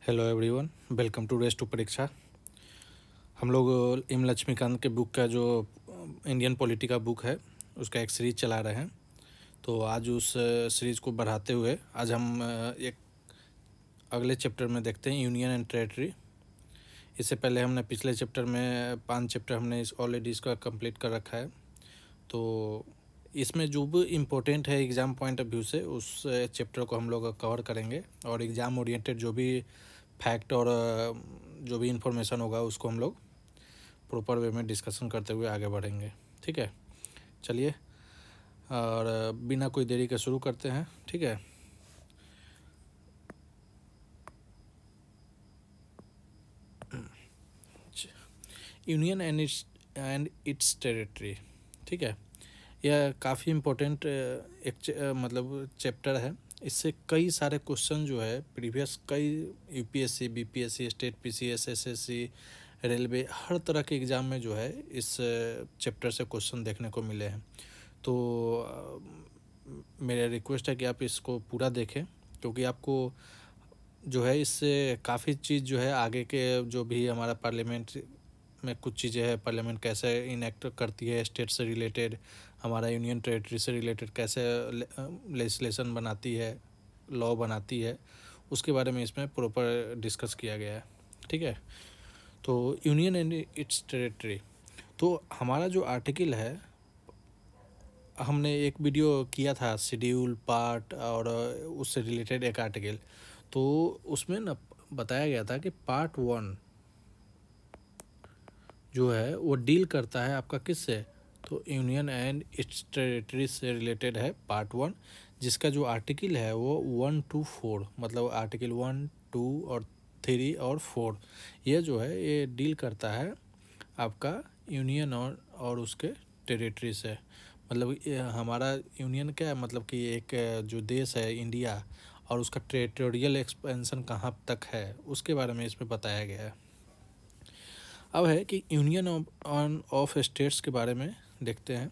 Hello everyone, welcome to race to परीक्षा। हम लोग एम लक्ष्मीकांत के बुक का जो इंडियन पॉलिटी का बुक है उसका एक सीरीज चला रहे हैं। तो आज उस सीरीज को बढ़ाते हुए आज हम एक अगले चैप्टर में देखते हैं यूनियन एंड टेरिटरी। इससे पहले हमने पिछले चैप्टर में 5 चैप्टर हमने इस ऑलरेडी इसका कंप्लीट कर रखा है। तो इसमें जो भी इम्पोर्टेंट है एग्ज़ाम पॉइंट ऑफ व्यू से उस चैप्टर को हम लोग कवर करेंगे और एग्ज़ाम ओरिएंटेड जो भी फैक्ट और जो भी इंफॉर्मेशन होगा उसको हम लोग प्रॉपर वे में डिस्कशन करते हुए आगे बढ़ेंगे। ठीक है, चलिए और बिना कोई देरी के शुरू करते हैं। ठीक है, यूनियन एंड इट्स टेरिटरी। ठीक है, यह काफ़ी इम्पोर्टेंट मतलब चैप्टर है। इससे कई सारे क्वेश्चन जो है प्रीवियस कई UPSC, BPSC, state PCS, SSC, railway हर तरह के एग्ज़ाम में जो है इस चैप्टर से क्वेश्चन देखने को मिले हैं। तो मेरा रिक्वेस्ट है कि आप इसको पूरा देखें, क्योंकि आपको जो है इससे काफ़ी चीज़ जो है आगे के जो भी हमारा पार्लियामेंट में कुछ चीज़ें हैं, पार्लियामेंट कैसे इनेक्ट करती है स्टेट से रिलेटेड, हमारा यूनियन टेरिटरी से रिलेटेड कैसे लेजिस्लेशन बनाती है, लॉ बनाती है, उसके बारे में इसमें प्रॉपर डिस्कस किया गया है। ठीक है, तो यूनियन एंड इट्स टेरिटरी, तो हमारा जो आर्टिकल है हमने एक वीडियो किया था शेड्यूल पार्ट और उससे रिलेटेड एक आर्टिकल। तो उसमें ना बताया गया था कि पार्ट 1 जो है वो डील करता है आपका किससे, तो यूनियन एंड इट्स टेरिटरी से रिलेटेड है पार्ट 1, जिसका जो आर्टिकल है वो 1 to 4, मतलब आर्टिकल 1, 2 और 3 और 4 ये जो है ये डील करता है आपका यूनियन और उसके टेरिटरी से। मतलब हमारा यूनियन क्या है, मतलब कि एक जो देश है इंडिया और उसका टेरिटोरियल एक्सपेंशन कहाँ तक है उसके बारे में इसमें बताया गया है। अब है कि यूनियन ऑफ स्टेट्स के बारे में देखते हैं।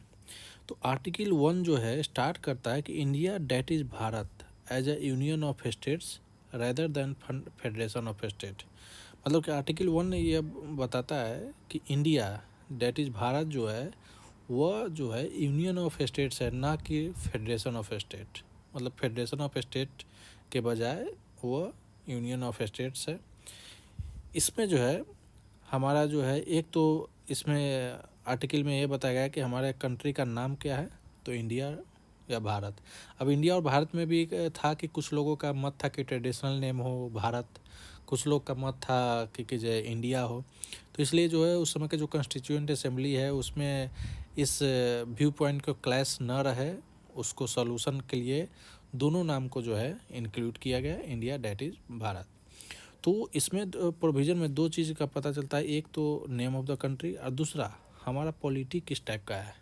तो आर्टिकल 1 जो है स्टार्ट करता है कि India that is Bharat as a union of states rather than federation of state. मतलब कि आर्टिकल 1 ने यह बताता है कि इंडिया डेट इज़ भारत जो है वह जो है यूनियन ऑफ स्टेट्स है, ना कि फेडरेशन ऑफ स्टेट। मतलब फेडरेशन ऑफ स्टेट के बजाय वह यूनियन ऑफ स्टेट्स है। इसमें जो है हमारा जो है एक तो इसमें आर्टिकल में ये बताया गया है कि हमारे कंट्री का नाम क्या है, तो इंडिया या भारत। अब इंडिया और भारत में भी था कि कुछ लोगों का मत था कि ट्रेडिशनल नेम हो भारत, कुछ लोग का मत था कि जो इंडिया हो। तो इसलिए जो है उस समय के जो कॉन्स्टिट्यूएंट असेंबली है उसमें इस व्यू पॉइंट को क्लैश न रहे, उसको सॉल्यूशन के लिए दोनों नाम को जो है इंक्लूड किया गया, इंडिया डेट इज़ भारत। तो इसमें प्रोविज़न में 2 चीज़ का पता चलता है, एक तो नेम ऑफ द कंट्री और दूसरा हमारा पॉलिटी किस टाइप का है,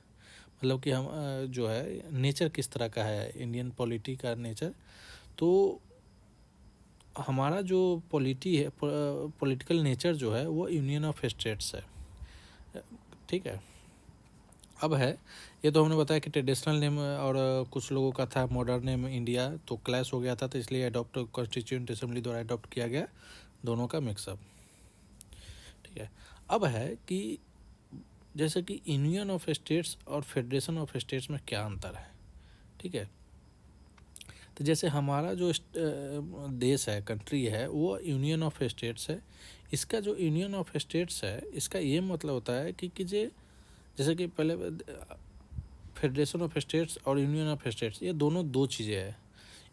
मतलब कि हम जो है नेचर किस तरह का है, इंडियन पॉलिटी का नेचर। तो हमारा जो पॉलिटी है, पॉलिटिकल नेचर जो है वो यूनियन ऑफ स्टेट्स है। ठीक है, अब है ये तो हमने बताया कि ट्रेडिशनल नेम और कुछ लोगों का था मॉडर्न नेम इंडिया, तो क्लैश हो गया था, तो इसलिए अडॉप्ट कॉन्स्टिट्यूएंट असेंबली द्वारा अडॉप्ट किया गया दोनों का मिक्सअप। ठीक है, अब है कि जैसे कि यूनियन ऑफ स्टेट्स और फेडरेशन ऑफ स्टेट्स में क्या अंतर है। ठीक है, तो जैसे हमारा जो देश है, कंट्री है, वो यूनियन ऑफ स्टेट्स है। इसका जो यूनियन ऑफ स्टेट्स है इसका ये मतलब होता है कि जैसे कि पहले फेडरेशन ऑफ स्टेट्स और यूनियन ऑफ स्टेट्स ये दोनों 2 चीज़ें हैं।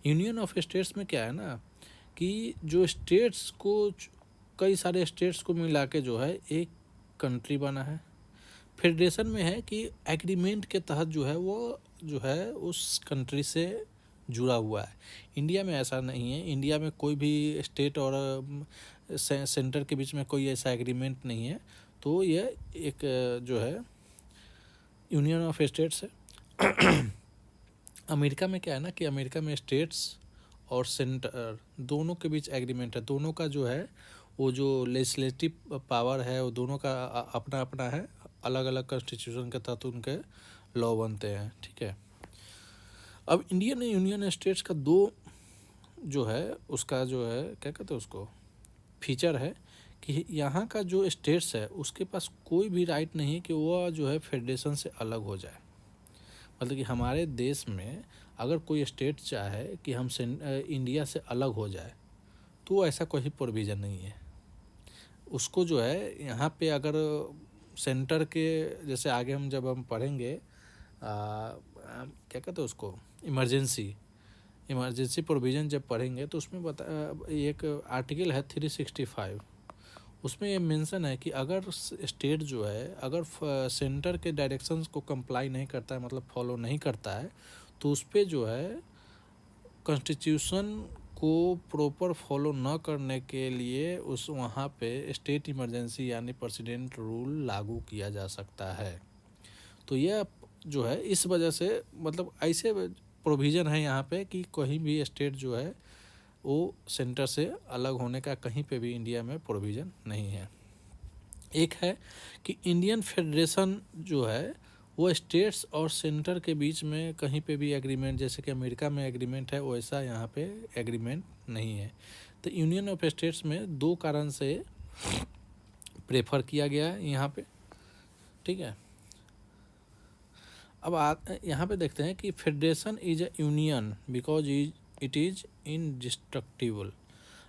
यूनियन ऑफ स्टेट्स में क्या है ना कि जो स्टेट्स को कई सारे स्टेट्स को मिला के जो है एक कंट्री बना है। फेडरेशन में है कि एग्रीमेंट के तहत जो है वो जो है उस कंट्री से जुड़ा हुआ है। इंडिया में ऐसा नहीं है, इंडिया में कोई भी स्टेट और सेंटर के बीच में कोई ऐसा एग्रीमेंट नहीं है। तो ये एक जो है यूनियन ऑफ स्टेट्स है। अमेरिका में क्या है ना कि अमेरिका में स्टेट्स और सेंटर दोनों के बीच एग्रीमेंट है, दोनों का जो है वो जो लेजिस्लेटिव पावर है वो दोनों का अपना अपना है, अलग अलग कॉन्स्टिट्यूशन के तहत उनके लॉ बनते हैं। ठीक है, अब इंडियन यूनियन स्टेट्स का 2 जो है उसका जो है क्या कहते हैं उसको फीचर है कि यहाँ का जो स्टेट्स है उसके पास कोई भी राइट नहीं है कि वह जो है फेडरेशन से अलग हो जाए। मतलब कि हमारे देश में अगर कोई स्टेट चाहे कि हम इंडिया से अलग हो जाए तो ऐसा कोई प्रोविज़न नहीं है। उसको जो है यहाँ पे अगर सेंटर के जैसे आगे हम जब हम पढ़ेंगे क्या कहते हैं उसको, इमरजेंसी प्रोविज़न जब पढ़ेंगे तो उसमें एक आर्टिकल है 365, उसमें ये मेंशन है कि अगर स्टेट जो है अगर सेंटर के डायरेक्शंस को कंप्लाई नहीं करता है, मतलब फॉलो नहीं करता है, तो उस पर जो है कॉन्स्टिट्यूशन को प्रॉपर फॉलो न करने के लिए उस वहाँ पे स्टेट इमरजेंसी यानी प्रेसिडेंट रूल लागू किया जा सकता है। तो यह जो है इस वजह से मतलब ऐसे प्रोविज़न है यहाँ पे कि कहीं भी स्टेट जो है वो सेंटर से अलग होने का कहीं पे भी इंडिया में प्रोविज़न नहीं है। एक है कि इंडियन फेडरेशन जो है वो स्टेट्स और सेंटर के बीच में कहीं पे भी एग्रीमेंट, जैसे कि अमेरिका में एग्रीमेंट है वैसा यहाँ पे एग्रीमेंट नहीं है। तो यूनियन ऑफ स्टेट्स में दो कारण से प्रेफर किया गया है यहाँ पे, ठीक है। अब यहाँ पे देखते हैं कि federation is a union because it is indestructible.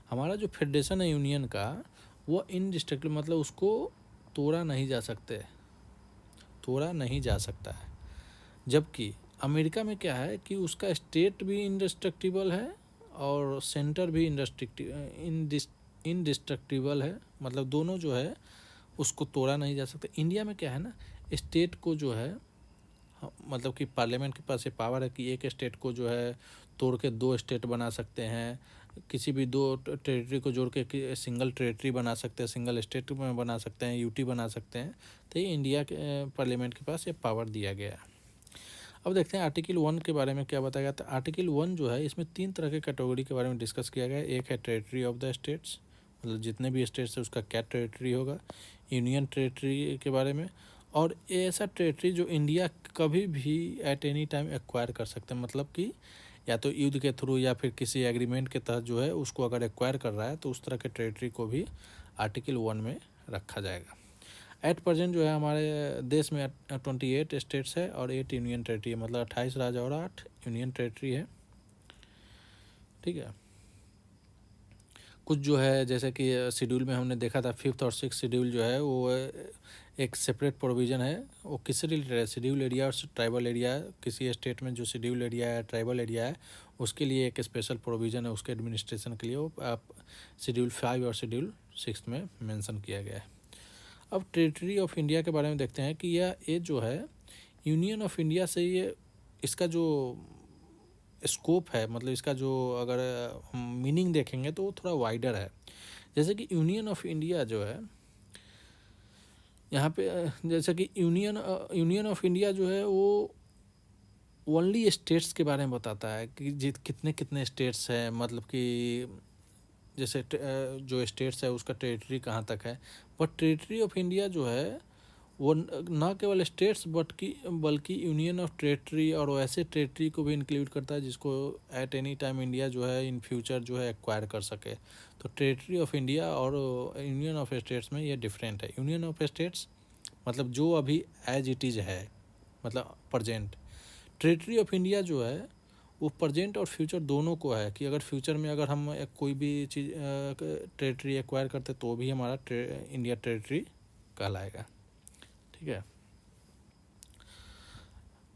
हमारा जो फेडरेशन है यूनियन का वो इनडिस्ट्रक्टिबल मतलब उसको तोड़ा नहीं जा सकता है। जबकि अमेरिका में क्या है कि उसका स्टेट भी इंडिस्ट्रक्टिबल है और सेंटर भी इनडिस्ट्रक्टिबल है, मतलब दोनों जो है उसको तोड़ा नहीं जा सकता। इंडिया में क्या है ना, स्टेट को जो है मतलब कि पार्लियामेंट के पास ये पावर है कि एक स्टेट को जो है तोड़ के दो स्टेट बना सकते हैं, किसी भी दो टेरिटरी को जोड़ के सिंगल टेरिटरी बना सकते हैं, सिंगल स्टेट में बना सकते हैं, यूटी बना सकते हैं। तो ये इंडिया के पार्लियामेंट के पास ये पावर दिया गया है। अब देखते हैं आर्टिकल 1 के बारे में क्या बताया गया। तो आर्टिकल 1 जो है इसमें 3 तरह के कैटेगरी के बारे में डिस्कस किया गया है। एक है टेरिटरी ऑफ द स्टेट्स, मतलब जितने भी स्टेट्स है उसका क्या टेरिटरी होगा, यूनियन टेरिटरी के बारे में, और ऐसा टेरिटरी जो इंडिया कभी भी एट एनी टाइम एक्वायर कर सकते हैं, मतलब कि या तो युद्ध के थ्रू या फिर किसी एग्रीमेंट के तहत जो है उसको अगर एक्वायर कर रहा है तो उस तरह के टेरिटरी को भी आर्टिकल 1 में रखा जाएगा। एट प्रेजेंट जो है हमारे देश में 28 स्टेट्स है और 8 यूनियन टेरिटरी है, मतलब 28 राज्य और 8 यूनियन टेरिटरी है, ठीक है। कुछ जो है जैसे कि शेड्यूल में हमने देखा था 5th और 6th शेड्यूल जो है वो एक सेपरेट प्रोविज़न है। वो किससे रिलेटेड है, शेड्यूल एरिया और ट्राइबल एरिया। किसी स्टेट में जो शेड्यूल एरिया है, ट्राइबल एरिया है, उसके लिए एक स्पेशल प्रोविज़न है, उसके एडमिनिस्ट्रेशन के लिए वो आप शेड्यूल 5 और शेड्यूल 6 में मेंशन किया गया है। अब टेरिटरी ऑफ इंडिया के बारे में देखते हैं कि ये जो है यूनियन ऑफ इंडिया से ये इसका जो स्कोप है, मतलब इसका जो अगर हम मीनिंग देखेंगे तो वो थोड़ा वाइडर है। जैसे कि यूनियन ऑफ इंडिया जो है यहाँ पे जैसे कि यूनियन ऑफ इंडिया जो है वो ओनली स्टेट्स के बारे में बताता है कि कितने कितने स्टेट्स हैं, मतलब कि जैसे जो स्टेट्स है उसका टेरिटरी कहाँ तक है। बट टेरिटरी ऑफ इंडिया जो है वो न केवल स्टेट्स बल्कि यूनियन ऑफ टेरिटरी और वैसे टेरिटरी को भी इंक्लूड करता है जिसको एट एनी टाइम इंडिया जो है इन फ्यूचर जो है एक्वायर कर सके। तो टेरिटरी ऑफ इंडिया और यूनियन ऑफ स्टेट्स में ये डिफरेंट है। यूनियन ऑफ स्टेट्स मतलब जो अभी एज इट इज़ है, मतलब प्रजेंट। टेरिटरी ऑफ इंडिया जो है वो प्रजेंट और फ्यूचर दोनों को है कि अगर फ्यूचर में अगर हम कोई भी चीज़ टेरिटरी एक्वायर करते तो भी हमारा इंडिया टेरिटरी कहलाएगा, ठीक है।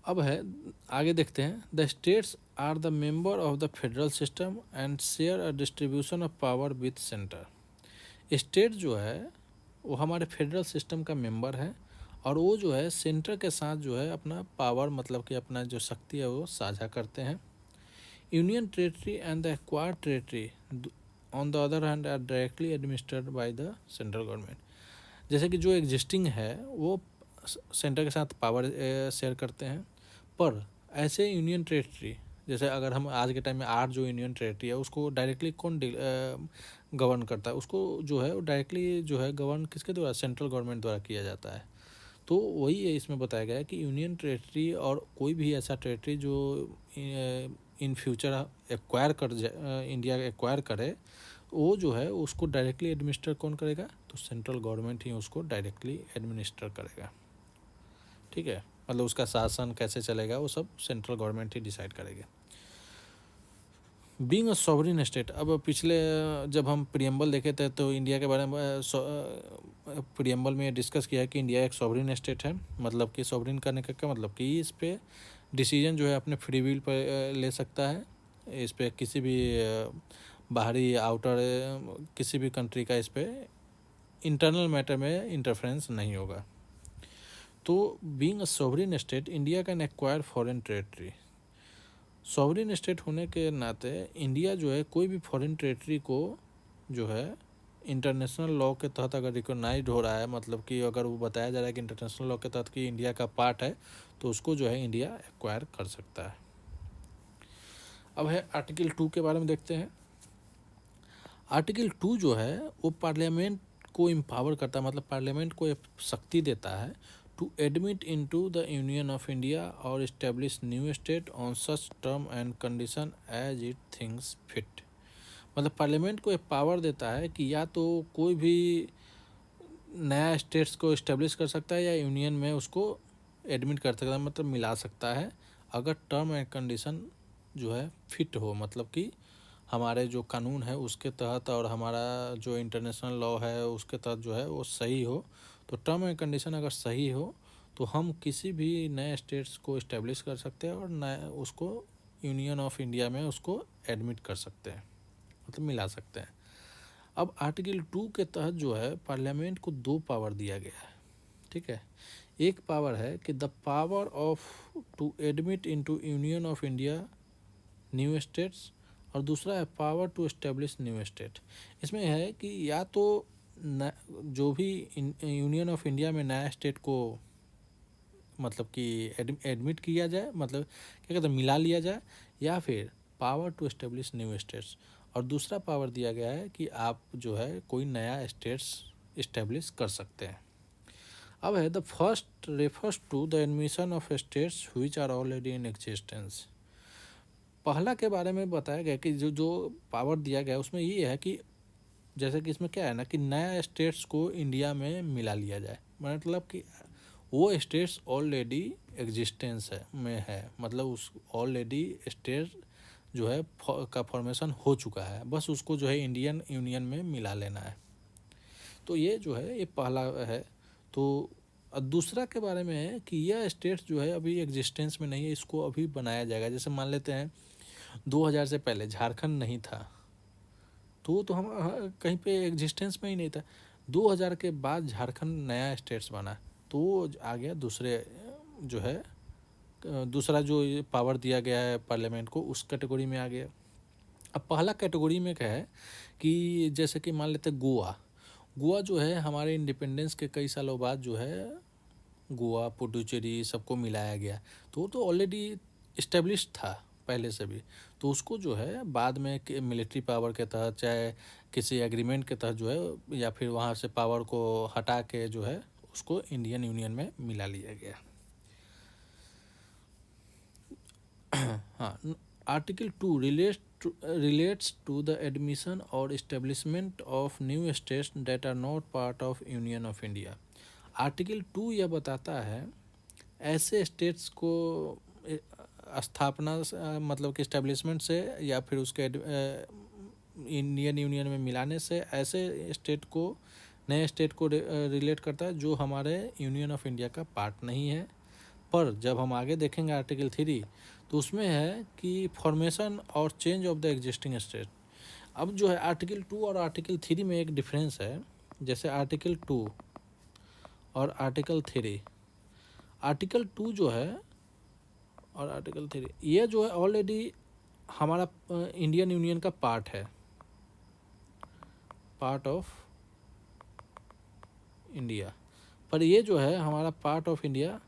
अब है आगे देखते हैं, the states are the member of the federal system and share a distribution of power with centre. State जो है वो हमारे फेडरल सिस्टम का मेंबर है और वो जो है सेंटर के साथ जो है अपना पावर मतलब कि अपना जो शक्ति है वो साझा करते हैं। Union territory and the acquired territory on the other hand are directly administered by the central government. जैसे कि जो एग्जिस्टिंग है वो सेंटर के साथ पावर शेयर करते हैं, पर ऐसे यूनियन टेरिटरी जैसे अगर हम आज के टाइम में 8 जो यूनियन टेरिटरी है उसको डायरेक्टली कौन गवर्न करता है, उसको जो है वो डायरेक्टली जो है गवर्न किसके द्वारा, सेंट्रल गवर्नमेंट द्वारा किया जाता है। तो वही है इसमें बताया गया है कि यूनियन टेरिटरी और कोई भी ऐसा टेरिटरी जो इन फ्यूचर इंडिया एक्वायर करे वो जो है उसको डायरेक्टली एडमिनिस्टर कौन करेगा, तो सेंट्रल गवर्नमेंट ही उसको डायरेक्टली एडमिनिस्टर करेगा, ठीक है। मतलब उसका शासन कैसे चलेगा वो सब सेंट्रल गवर्नमेंट ही डिसाइड करेगी। बीइंग अ सॉवरिन स्टेट, अब पिछले जब हम प्रियम्बल देखे थे तो इंडिया के बारे में प्रियम्बल में डिस्कस किया कि इंडिया एक सॉवरिन स्टेट है। मतलब कि सॉवरिन करने का क्या मतलब कि इस पे डिसीजन जो है अपने फ्री विल पर ले सकता है, इस पे किसी भी बाहरी आउटर किसी भी कंट्री का इस पे इंटरनल मैटर में इंटरफेरेंस नहीं होगा। तो being a sovereign state India can acquire foreign territory. Sovereign state होने के नाते इंडिया जो है कोई भी फॉरेन टेरिटरी को जो है इंटरनेशनल लॉ के तहत अगर रिकॉग्नाइज हो रहा है, मतलब कि अगर वो बताया जा रहा है कि इंटरनेशनल लॉ के तहत कि इंडिया का पार्ट है, तो उसको जो है इंडिया एक्वायर कर सकता है। अब है आर्टिकल 2 के बारे में देखते हैं। आर्टिकल 2 जो है वो पार्लियामेंट को एम्पावर करता है, मतलब पार्लियामेंट को शक्ति देता है to admit into the union of India और establish new state on such term and condition as it things fit. मतलब पार्लियामेंट को एक पावर देता है कि या तो कोई भी नया स्टेट्स को इस्टेब्लिश कर सकता है या यूनियन में उसको एडमिट कर सकता है, मतलब मिला सकता है, अगर टर्म एंड कंडीशन जो है फिट हो, मतलब कि हमारे जो कानून है उसके तहत और हमारा जो इंटरनेशनल लॉ है उसके तहत जो है वो सही हो। तो टर्म एंड कंडीशन अगर सही हो तो हम किसी भी नए स्टेट्स को इस्टेब्लिश कर सकते हैं और नए उसको यूनियन ऑफ इंडिया में उसको एडमिट कर सकते हैं, मतलब मिला सकते हैं। अब आर्टिकल 2 के तहत जो है पार्लियामेंट को 2 पावर दिया गया है, ठीक है। एक पावर है कि the power of to admit into union of India new states, और दूसरा है power to establish new state. इसमें है कि या तो जो भी यूनियन ऑफ इंडिया में नया स्टेट को मतलब कि एडमिट किया जाए, मतलब क्या कहते हैं मिला लिया जाए, या फिर power to establish new states, और दूसरा पावर दिया गया है कि आप जो है कोई नया स्टेट्स इस्टेब्लिश कर सकते हैं। अब है the first refers to the admission of states which are already in existence. पहला के बारे में बताया गया कि जो पावर दिया गया उसमें ये है कि जैसे कि इसमें क्या है ना कि नया स्टेट्स को इंडिया में मिला लिया जाए, मतलब कि वो स्टेट्स ऑलरेडी एग्जिस्टेंस है में है, मतलब उस ऑलरेडी स्टेट जो है का फॉर्मेशन हो चुका है, बस उसको जो है इंडियन यूनियन में मिला लेना है। तो ये जो है ये पहला है। तो दूसरा के बारे में है कि यह स्टेट्स जो है अभी एग्जिस्टेंस में नहीं है, इसको अभी बनाया जाएगा। जैसे मान लेते हैं 2000 से पहले झारखंड नहीं था, तो हम कहीं पे एग्जिस्टेंस में ही नहीं था। 2000 के बाद झारखंड नया स्टेट्स बना, तो आ गया दूसरे जो है दूसरा जो पावर दिया गया है पार्लियामेंट को उस कैटेगरी में आ गया। अब पहला कैटेगरी में क्या है कि जैसे कि मान लेते गोवा, गोवा जो है हमारे इंडिपेंडेंस के कई सालों बाद जो है गोवा पुडुचेरी सबको मिलाया गया, तो वो तो ऑलरेडी इस्टेब्लिश था पहले से भी, तो उसको जो है बाद में मिलिट्री पावर के तहत चाहे किसी एग्रीमेंट के तहत जो है या फिर वहाँ से पावर को हटा के जो है उसको इंडियन यूनियन में मिला लिया गया। हाँ, article 2 relates to the admission or establishment of new states that are not part of Union of India। Article 2 यह बताता है ऐसे स्टेट्स को स्थापना मतलब कि इस्टेब्लिशमेंट से या फिर उसके इंडियन यूनियन में मिलाने से ऐसे स्टेट को नए स्टेट को रिलेट करता है जो हमारे यूनियन ऑफ इंडिया का पार्ट नहीं है। पर जब हम आगे देखेंगे आर्टिकल 3 तो उसमें है कि फॉर्मेशन और change of the existing state. अब जो है आर्टिकल 2 और आर्टिकल 3 में एक डिफरेंस है। जैसे आर्टिकल 2 और आर्टिकल 3, आर्टिकल 2 जो है और आर्टिकल 3 ये जो है ऑलरेडी हमारा इंडियन यूनियन का पार्ट है, पार्ट ऑफ इंडिया, पर ये जो है हमारा पार्ट ऑफ इंडिया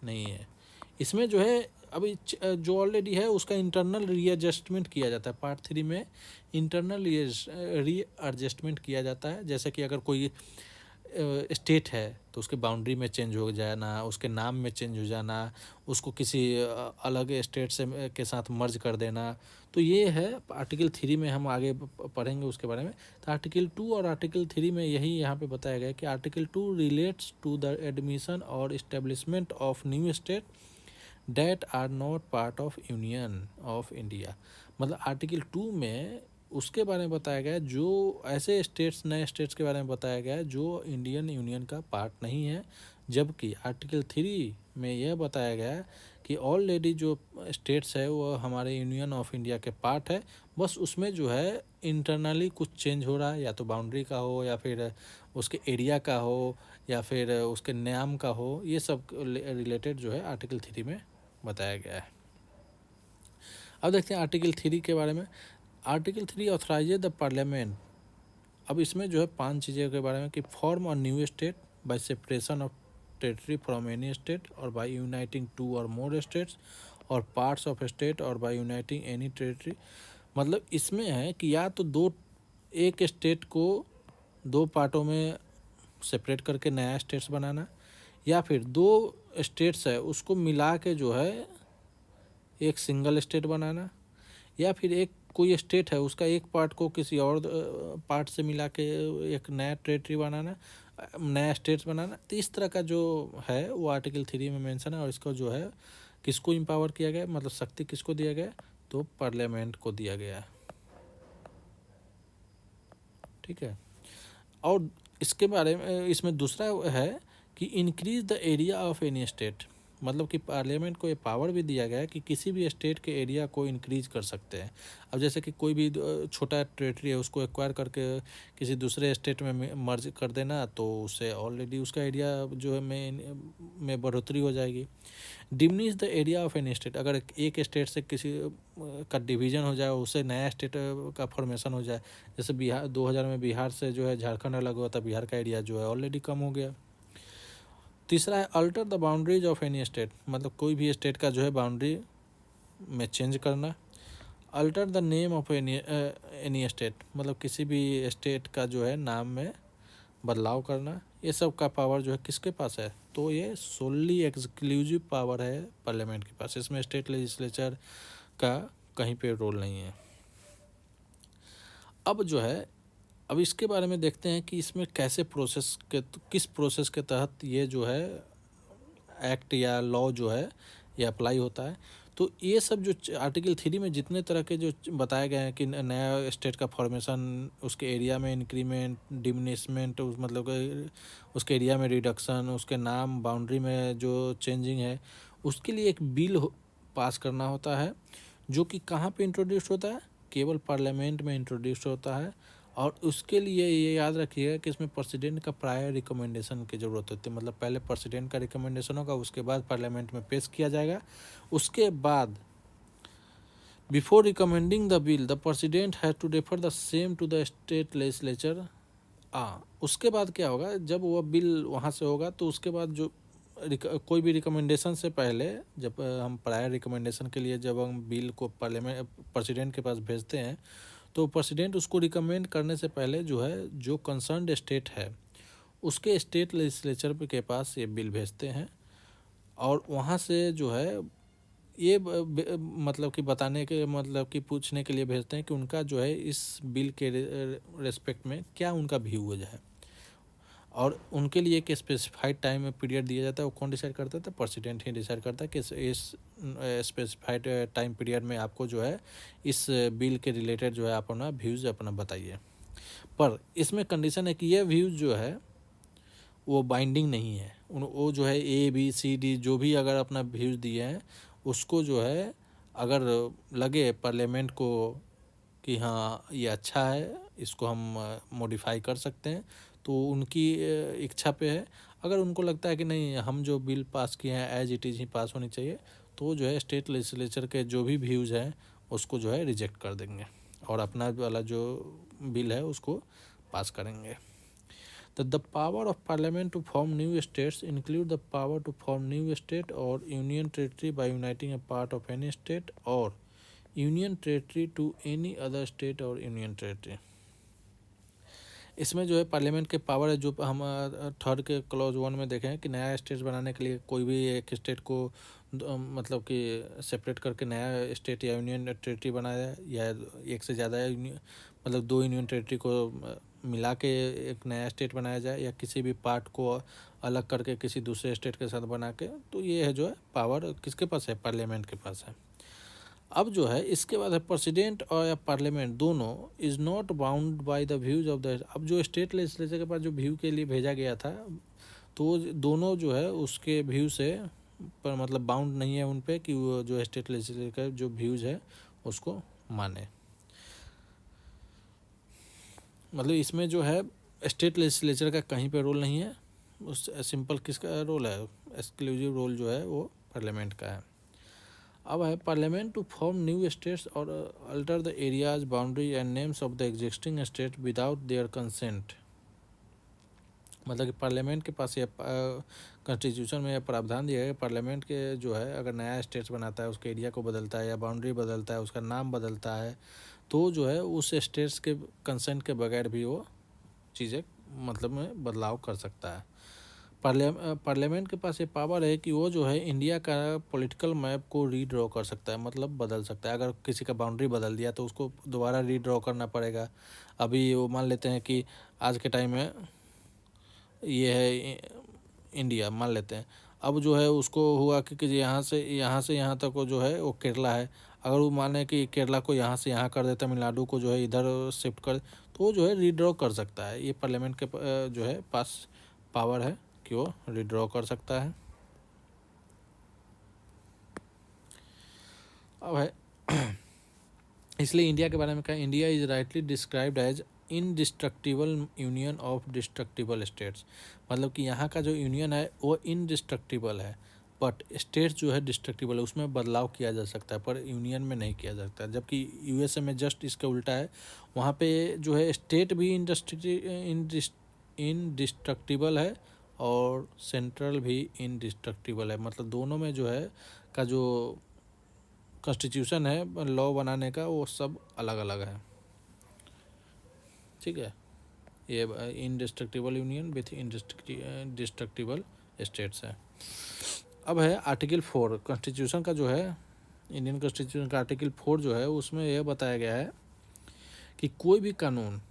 नहीं है। इसमें जो है अभी जो ऑलरेडी है उसका इंटरनल रीएडजस्टमेंट किया जाता है। पार्ट 3 में इंटरनल रीएडजस्टमेंट किया जाता है। जैसे कि अगर कोई स्टेट है तो उसके बाउंड्री में चेंज हो जाना, उसके नाम में चेंज हो जाना, उसको किसी अलग स्टेट से के साथ मर्ज कर देना। तो ये है आर्टिकल 3 में, हम आगे पढ़ेंगे उसके बारे में। तो आर्टिकल 2 और आर्टिकल 3 में यही यहाँ पे बताया गया है कि article 2 relates to the admission और establishment of new state that are not part of union of India. मतलब आर्टिकल 2 में उसके बारे में बताया गया है जो ऐसे स्टेट्स, नए स्टेट्स के बारे में बताया गया है जो इंडियन यूनियन का पार्ट नहीं है। जबकि आर्टिकल 3 में यह बताया गया है कि ऑलरेडी जो स्टेट्स है वो हमारे यूनियन ऑफ इंडिया के पार्ट है, बस उसमें जो है इंटरनली कुछ चेंज हो रहा है, या तो बाउंड्री का हो, या फिर उसके एरिया का हो, या फिर उसके नाम का हो। ये सब रिलेटेड जो है आर्टिकल 3 में बताया गया है। अब देखते हैं आर्टिकल 3 के बारे में। Article 3 authorise the parliament. अब इसमें जो है 5 चीज़ों के बारे में कि फॉर्म और new state by separation of territory from any state और बाय यूनाइटिंग 2 और मोर स्टेट्स और पार्ट्स ऑफ स्टेट और बाय यूनाइटिंग एनी टेरिटरी। मतलब इसमें है कि या तो एक स्टेट को 2 पार्टों में सेपरेट करके नया स्टेट्स बनाना, या फिर 2 स्टेट्स है उसको मिला के जो है एक सिंगल स्टेट बनाना, या फिर एक कोई स्टेट है उसका एक पार्ट को किसी और पार्ट से मिला के एक नया टेरिटरी बनाना, नया स्टेट्स बनाना। तो इस तरह का जो है वो आर्टिकल 3 में मेंशन है। और इसको जो है किसको एम्पावर किया गया, मतलब शक्ति किसको दिया गया, तो पार्लियामेंट को दिया गया है। ठीक है। और इसके बारे में इसमें दूसरा है कि increase the area of any state. मतलब कि पार्लियामेंट को ये पावर भी दिया गया है कि किसी भी स्टेट के एरिया को इंक्रीज कर सकते हैं। अब जैसे कि कोई भी छोटा टेरिटरी है उसको एक्वायर करके किसी दूसरे स्टेट में मर्ज कर देना, तो उससे ऑलरेडी उसका एरिया जो है में बढ़ोतरी हो जाएगी। Diminish the area of any state. अगर एक स्टेट से किसी का डिवीजन हो जाए, उससे नया स्टेट का फॉर्मेशन हो जाए, जैसे बिहार 2000 में बिहार से जो है झारखंड अलग हुआ था, बिहार का एरिया जो है ऑलरेडी कम हो गया। तीसरा है alter the boundaries of any state. मतलब कोई भी स्टेट का जो है बाउंड्री में चेंज करना। Alter the name of any state. मतलब किसी भी स्टेट का जो है नाम में बदलाव करना। ये सब का पावर जो है किसके पास है, तो ये सोली एक्सक्लूसिव पावर है पार्लियामेंट के पास। इसमें स्टेट लेजिस्लेचर का कहीं पे रोल नहीं है। अब जो है अब इसके बारे में देखते हैं कि इसमें कैसे किस प्रोसेस के तहत ये जो है एक्ट या लॉ जो है ये अप्लाई होता है। तो ये सब जो आर्टिकल 3 में जितने तरह के जो बताए गए हैं कि नया स्टेट का फॉर्मेशन, उसके एरिया में इंक्रीमेंट, डिमिनिशमेंट, मतलब उसके एरिया में रिडक्शन, उसके नाम बाउंड्री में जो चेंजिंग है, उसके लिए एक बिल पास करना होता है, जो कि कहाँ पे इंट्रोड्यूस होता है, केवल पार्लियामेंट में इंट्रोड्यूस होता है। और उसके लिए ये याद रखिएगा कि इसमें प्रेसिडेंट का प्रायर रिकमेंडेशन की ज़रूरत होती है। मतलब पहले प्रेसिडेंट का रिकमेंडेशन होगा, उसके बाद पार्लियामेंट में पेश किया जाएगा। उसके बाद before recommending the bill the president has to refer the same to the state legislature. उसके बाद क्या होगा, जब वह बिल वहाँ से होगा तो उसके बाद जो कोई भी रिकमेंडेशन से पहले, जब हम प्रायर रिकमेंडेशन के लिए जब हम बिल को पार्लियामेंट प्रेसिडेंट के पास भेजते हैं, तो प्रेसिडेंट उसको रिकमेंड करने से पहले जो है जो कंसर्न्ड स्टेट है उसके स्टेट लेजिस्लेचर के पास ये बिल भेजते हैं। और वहाँ से जो है ये मतलब कि बताने के, मतलब कि पूछने के लिए भेजते हैं कि उनका जो है इस बिल के रेस्पेक्ट में क्या उनका व्यू है। और उनके लिए एक स्पेसिफाइड टाइम पीरियड दिया जाता है। वो कौन डिसाइड करता है, तो प्रेसिडेंट ही डिसाइड करता है कि इस स्पेसिफाइड टाइम पीरियड में आपको जो है इस बिल के रिलेटेड जो है आप अपना व्यूज़ अपना बताइए। पर इसमें कंडीशन है कि ये व्यूज़ जो है वो बाइंडिंग नहीं है। वो जो है ABCD जो भी अगर अपना व्यूज़ दिए हैं उसको जो है अगर लगे पार्लियामेंट को कि हाँ ये अच्छा है, इसको हम मॉडिफाई कर सकते हैं, तो उनकी इच्छा पे है। अगर उनको लगता है कि नहीं, हम जो बिल पास किए हैं एज इट इज़ ही पास होनी चाहिए, तो जो है स्टेट लेजिस्लेचर के जो भी व्यूज़ हैं उसको जो है रिजेक्ट कर देंगे और अपना वाला जो बिल है उसको पास करेंगे। तो the power of parliament to form new states include the power to form new state और union territory by uniting a part of any state और union territory to any other state और union territory. इसमें जो है parliament के power है, जो हम थर्ड के क्लॉज 1 में देखें कि नया स्टेट बनाने के लिए कोई भी एक स्टेट को मतलब कि सेपरेट करके नया स्टेट या यूनियन टेरिटरी बनाया, या एक से ज़्यादा मतलब 2 यूनियन टेरिटरी को मिला के एक नया स्टेट बनाया जाए, या किसी भी पार्ट को अलग करके किसी दूसरे स्टेट के साथ बना के, तो ये है जो है पावर किसके पास है, पार्लियामेंट के पास है। अब जो है इसके बाद है प्रेसिडेंट और या पार्लियामेंट दोनों is not bound by the views of the, अब जो स्टेट लेजिस्लेचर के पास जो व्यू के लिए भेजा गया था, तो दोनों जो है उसके व्यू से पर मतलब बाउंड नहीं है उन पे कि वो जो स्टेट लेजिस्लेचर का जो व्यूज है उसको माने। मतलब इसमें जो है स्टेट लेजिस्लेचर का कहीं पे रोल नहीं है, उस सिंपल किसका रोल है, एक्सक्लूसिव रोल जो है वो पार्लियामेंट का है। अब है parliament to form new states और alter the areas boundary and names of the existing state without their consent. मतलब कि पार्लियामेंट के पास ये कॉन्स्टिट्यूशन में यह प्रावधान दिया है कि पार्लियामेंट के जो है अगर नया स्टेट बनाता है, उसके एरिया को बदलता है या बाउंड्री बदलता है, उसका नाम बदलता है, तो जो है उस स्टेट्स के कंसेंट के बगैर भी वो चीज़ें मतलब में बदलाव कर सकता है। पार्लियामेंट के पास ये पावर है कि वो जो है इंडिया का पॉलिटिकल मैप को रीड्रॉ कर सकता है, मतलब बदल सकता है। अगर किसी का बाउंड्री बदल दिया तो उसको दोबारा रीड्रॉ करना पड़ेगा। अभी वो मान लेते हैं कि आज के टाइम में ये है इंडिया, मान लेते हैं। अब जो है उसको हुआ कि यहाँ से यहाँ तक वो जो है वो केरला है। अगर वो माने कि केरला को यहाँ से यहाँ कर दे, तमिलनाडु को जो है इधर शिफ्ट कर, तो वो जो है रीड्रॉ कर सकता है। ये पार्लियामेंट के जो है पास पावर है कि वो रीड्रॉ कर सकता है। अब है इसलिए इंडिया के बारे में कहा, India is rightly described as indestructible union of destructible states. मतलब कि यहाँ का जो यूनियन है वो इनडिस्ट्रक्टिबल है, बट स्टेट्स जो है डिस्ट्रक्टिबल है, उसमें बदलाव किया जा सकता है, पर यूनियन में नहीं किया जा सकता। जबकि यूएसए में जस्ट इसका उल्टा है, वहाँ पे जो है स्टेट भी इनडिस्ट्रक्टिबल है और सेंट्रल भी इनडिस्ट्रक्टिबल है। मतलब दोनों में जो है का जो कॉन्स्टिट्यूशन है लॉ बनाने का, वो सब अलग अलग है। ठीक है, ये indestructible union with indestructible states है। अब है आर्टिकल 4 कॉन्स्टिट्यूशन का, जो है इंडियन कॉन्स्टिट्यूशन का आर्टिकल 4 जो है उसमें यह बताया गया है कि कोई भी कानून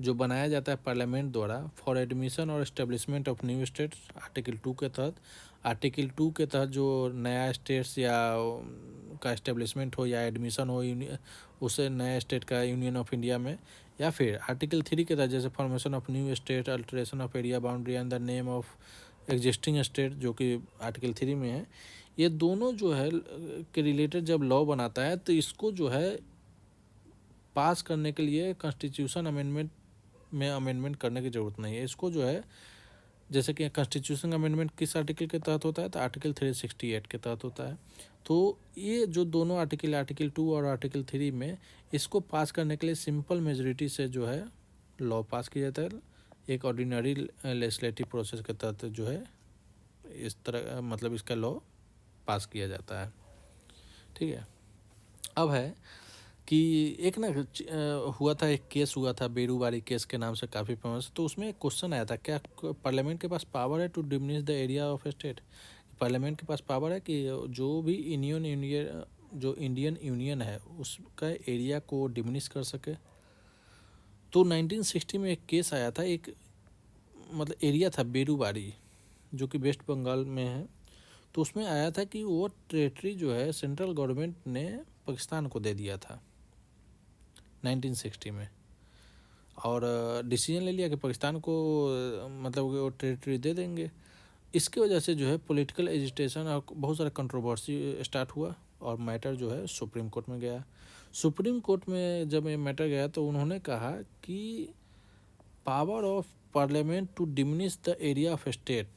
जो बनाया जाता है पार्लियामेंट द्वारा फॉर एडमिशन और establishment of new states, article 2 के तहत जो नया स्टेट्स या का एस्टेब्लिशमेंट हो या एडमिशन हो उसे नया स्टेट का यूनियन ऑफ इंडिया में, या फिर आर्टिकल 3 के तहत जैसे formation of new state, alteration of area boundary and the name of existing state, जो कि आर्टिकल 3 में है। ये दोनों जो है के रिलेटेड जब लॉ बनाता है तो इसको जो है पास करने के लिए कॉन्स्टिट्यूशन अमेंडमेंट करने की ज़रूरत नहीं है। इसको जो है जैसे कि कॉन्स्टिट्यूशन अमेंडमेंट किस आर्टिकल के तहत होता है, तो आर्टिकल 368 के तहत होता है। तो ये जो दोनों आर्टिकल 2 और आर्टिकल 3 में, इसको पास करने के लिए सिंपल मेजॉरिटी से जो है लॉ पास किया जाता है। एक ऑर्डिनरी लेजिस्लेटिव प्रोसेस के तहत जो है इस तरह मतलब इसका लॉ पास किया जाता है। ठीक है। अब है कि एक ना हुआ था, एक केस हुआ था बेरूबारी केस के नाम से काफ़ी फेमस। तो उसमें एक क्वेश्चन आया था, क्या पार्लियामेंट के पास पावर है to diminish the area of state. Parliament के पास पावर है कि जो भी इंडियन यूनियन है उसका एरिया को डिमिनिश कर सके। तो 1960 में एक केस आया था, एक मतलब एरिया था बेरूबारी जो कि वेस्ट बंगाल में है। तो उसमें आया था कि वो टेरिटरी जो है सेंट्रल गवर्नमेंट ने पाकिस्तान को दे दिया था 1960 में, और डिसीजन ले लिया कि पाकिस्तान को मतलब वो टेरिटरी दे देंगे। इसके वजह से जो है पॉलिटिकल एजिटेशन और बहुत सारा कंट्रोवर्सी स्टार्ट हुआ, और मैटर जो है सुप्रीम कोर्ट में गया। सुप्रीम कोर्ट में जब ये मैटर गया तो उन्होंने कहा कि power of parliament to diminish the area of state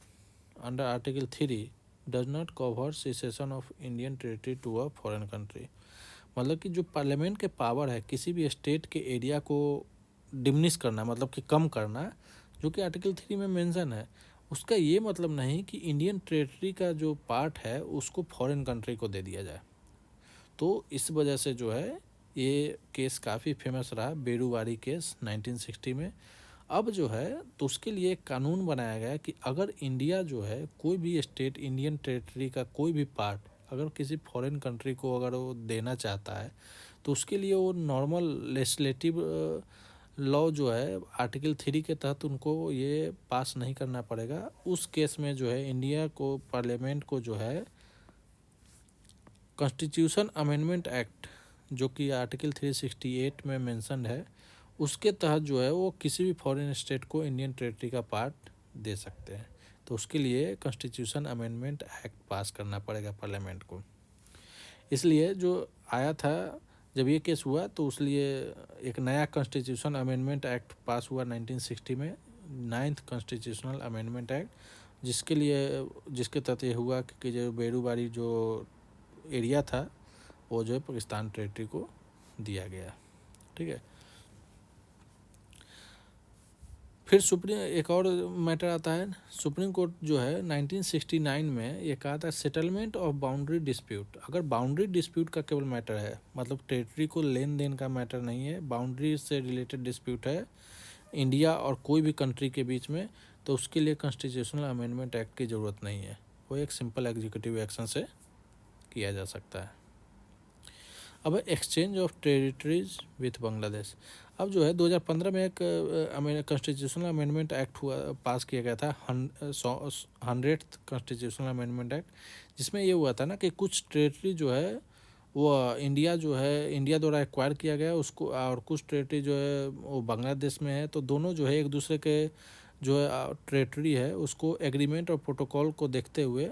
under article 3 does not cover secession of Indian territory to a foreign country. मतलब कि जो पार्लियामेंट के पावर है किसी भी स्टेट के एरिया को डिमिनिश करना, मतलब कि कम करना, जो कि आर्टिकल 3 में मेंशन है, उसका ये मतलब नहीं कि इंडियन टेरिटरी का जो पार्ट है उसको फॉरेन कंट्री को दे दिया जाए। तो इस वजह से जो है ये केस काफ़ी फेमस रहा, बेरूवारी केस 1960 में। अब जो है तो उसके लिए एक कानून बनाया गया कि अगर इंडिया जो है कोई भी स्टेट इंडियन टेरिटरी का कोई भी पार्ट अगर किसी फॉरेन कंट्री को अगर वो देना चाहता है तो उसके लिए वो नॉर्मल लेजिस्लेटिव लॉ जो है आर्टिकल 3 के तहत उनको ये पास नहीं करना पड़ेगा। उस केस में जो है इंडिया को पार्लियामेंट को जो है कॉन्स्टिट्यूशन अमेंडमेंट एक्ट जो कि आर्टिकल 368 में मेंशन्ड है उसके तहत जो है वो किसी भी फॉरेन स्टेट को इंडियन टेरिटरी का पार्ट दे सकते हैं। तो उसके लिए कॉन्स्टिट्यूशन अमेंडमेंट एक्ट पास करना पड़ेगा पार्लियामेंट को। इसलिए जो आया था जब ये केस हुआ तो उसलिए एक नया कॉन्स्टिट्यूशन अमेंडमेंट एक्ट पास हुआ 1960 में, 9th कॉन्स्टिट्यूशनल अमेंडमेंट एक्ट, जिसके तहत ये हुआ कि जो बेरूबारी जो एरिया था वो जो है पाकिस्तान टेरिटरी को दिया गया। ठीक है। फिर सुप्रीम एक और मैटर आता है, सुप्रीम कोर्ट जो है 1969 में ये कहा था सेटलमेंट ऑफ बाउंड्री डिस्प्यूट। अगर बाउंड्री डिस्प्यूट का केवल मैटर है, मतलब टेरिटरी को लेन देन का मैटर नहीं है, बाउंड्री से रिलेटेड डिस्प्यूट है इंडिया और कोई भी कंट्री के बीच में, तो उसके लिए कॉन्स्टिट्यूशनल अमेंडमेंट एक्ट की ज़रूरत नहीं है, वो एक सिंपल एग्जीक्यूटिव एक्शन से किया जा सकता है। अब exchange of territories with Bangladesh. अब जो है 2015 में एक कॉन्स्टिट्यूशनल अमेंडमेंट एक्ट हुआ, पास किया गया था 100th कॉन्स्टिट्यूशनल अमेंडमेंट एक्ट, जिसमें ये हुआ था ना कि कुछ टेरिटरी जो है वो इंडिया द्वारा एक्वायर किया गया उसको, और कुछ टेरिटरी जो है वो बांग्लादेश में है, तो दोनों जो है एक दूसरे के जो है टेरिटरी है उसको एग्रीमेंट और प्रोटोकॉल को देखते हुए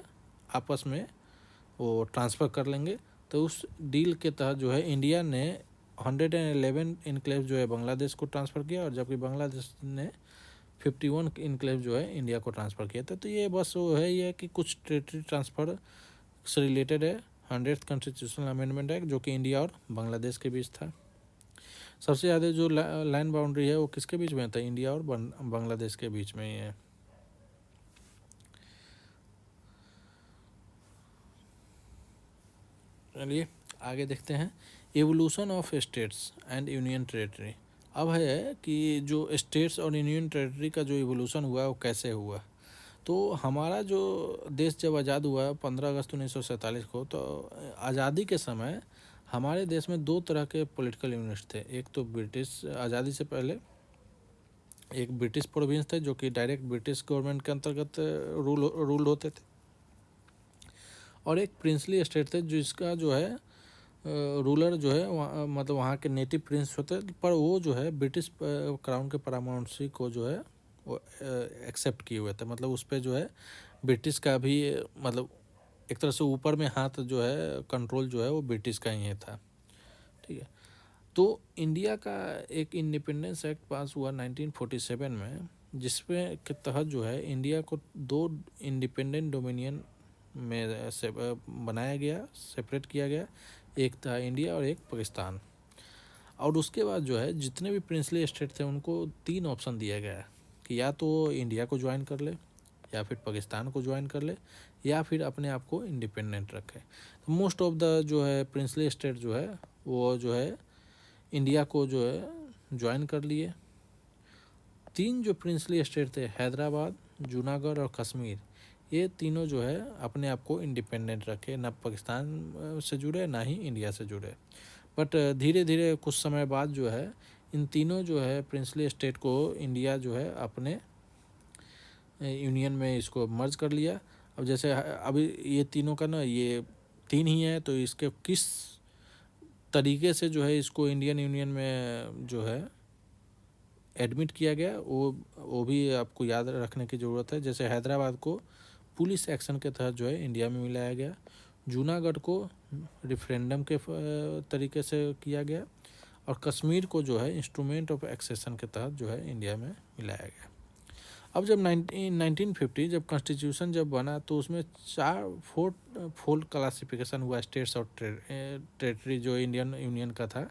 आपस में वो ट्रांसफ़र कर लेंगे। तो उस डील के तहत जो है इंडिया ने 111 इनक्लेव जो है बांग्लादेश को ट्रांसफ़र किया, और जबकि बांग्लादेश ने 51 इनक्लेव जो है इंडिया को ट्रांसफ़र किया था। तो ये बस वो है ये कि कुछ टेरिटरी ट्रांसफ़र से रिलेटेड है 100th कॉन्स्टिट्यूशनल अमेंडमेंट एक्ट, जो कि इंडिया और बांग्लादेश के बीच था। सबसे ज़्यादा जो लाइन बाउंड्री है वो किसके बीच में था, इंडिया और बांग्लादेश के बीच में ही है। चलिए आगे देखते हैं, evolution of states and union territory. अब है कि जो स्टेट्स और यूनियन टेरिटरी का जो एवोल्यूशन हुआ वो कैसे हुआ। तो हमारा जो देश जब आज़ाद हुआ 15 अगस्त 1947 को, तो आज़ादी के समय हमारे देश में दो तरह के पॉलिटिकल यूनिट्स थे। एक तो ब्रिटिश, आज़ादी से पहले एक ब्रिटिश प्रोविंस थे जो कि डायरेक्ट ब्रिटिश गवर्नमेंट के अंतर्गत रूल होते थे, और एक प्रिंसली स्टेट थे जिसका जो है रूलर जो है मतलब वहाँ के नेटिव प्रिंस होते, पर वो जो है ब्रिटिश क्राउन के परामर्शी को जो है वो एक्सेप्ट किए हुए थे। मतलब उस पर जो है ब्रिटिश का भी मतलब एक तरह से ऊपर में हाथ जो है कंट्रोल जो है वो ब्रिटिश का ही था। ठीक है। तो इंडिया का एक इंडिपेंडेंस एक्ट पास हुआ 1947 में, जिसमें के तहत जो है इंडिया को दो इंडिपेंडेंट डोमिनियन में से बनाया गया, सेपरेट किया गया, एक था इंडिया और एक पाकिस्तान। और उसके बाद जो है जितने भी प्रिंसली स्टेट थे उनको 3 ऑप्शन दिया गया कि या तो इंडिया को ज्वाइन कर ले, या फिर पाकिस्तान को ज्वाइन कर ले, या फिर अपने आप को इंडिपेंडेंट रखे। तो मोस्ट ऑफ द जो है प्रिंसली स्टेट जो है वो जो है इंडिया को जो है ज्वाइन कर लिए। 3 जो प्रिंसली स्टेट थे, हैदराबाद, जूनागढ़ और कश्मीर, ये तीनों जो है अपने आप को इंडिपेंडेंट रखे, ना पाकिस्तान से जुड़े ना ही इंडिया से जुड़े। बट धीरे धीरे कुछ समय बाद जो है इन तीनों जो है प्रिंसली स्टेट को इंडिया जो है अपने यूनियन में इसको मर्ज कर लिया। अब जैसे अभी ये तीनों का ना ये 3 ही है, तो इसके किस तरीके से जो है इसको इंडियन यूनियन में जो है एडमिट किया गया वो भी आपको याद रखने की ज़रूरत है। जैसे हैदराबाद को पुलिस एक्शन के तहत जो है इंडिया में मिलाया गया, जूनागढ़ को रेफरेंडम के तरीके से किया गया, और कश्मीर को जो है इंस्ट्रूमेंट ऑफ एक्सेशन के तहत जो है इंडिया में मिलाया गया। अब जब 1950 जब कॉन्स्टिट्यूशन जब बना तो उसमें 4 क्लासिफिकेशन हुआ स्टेट्स और टेरिटरी जो इंडियन यूनियन का था,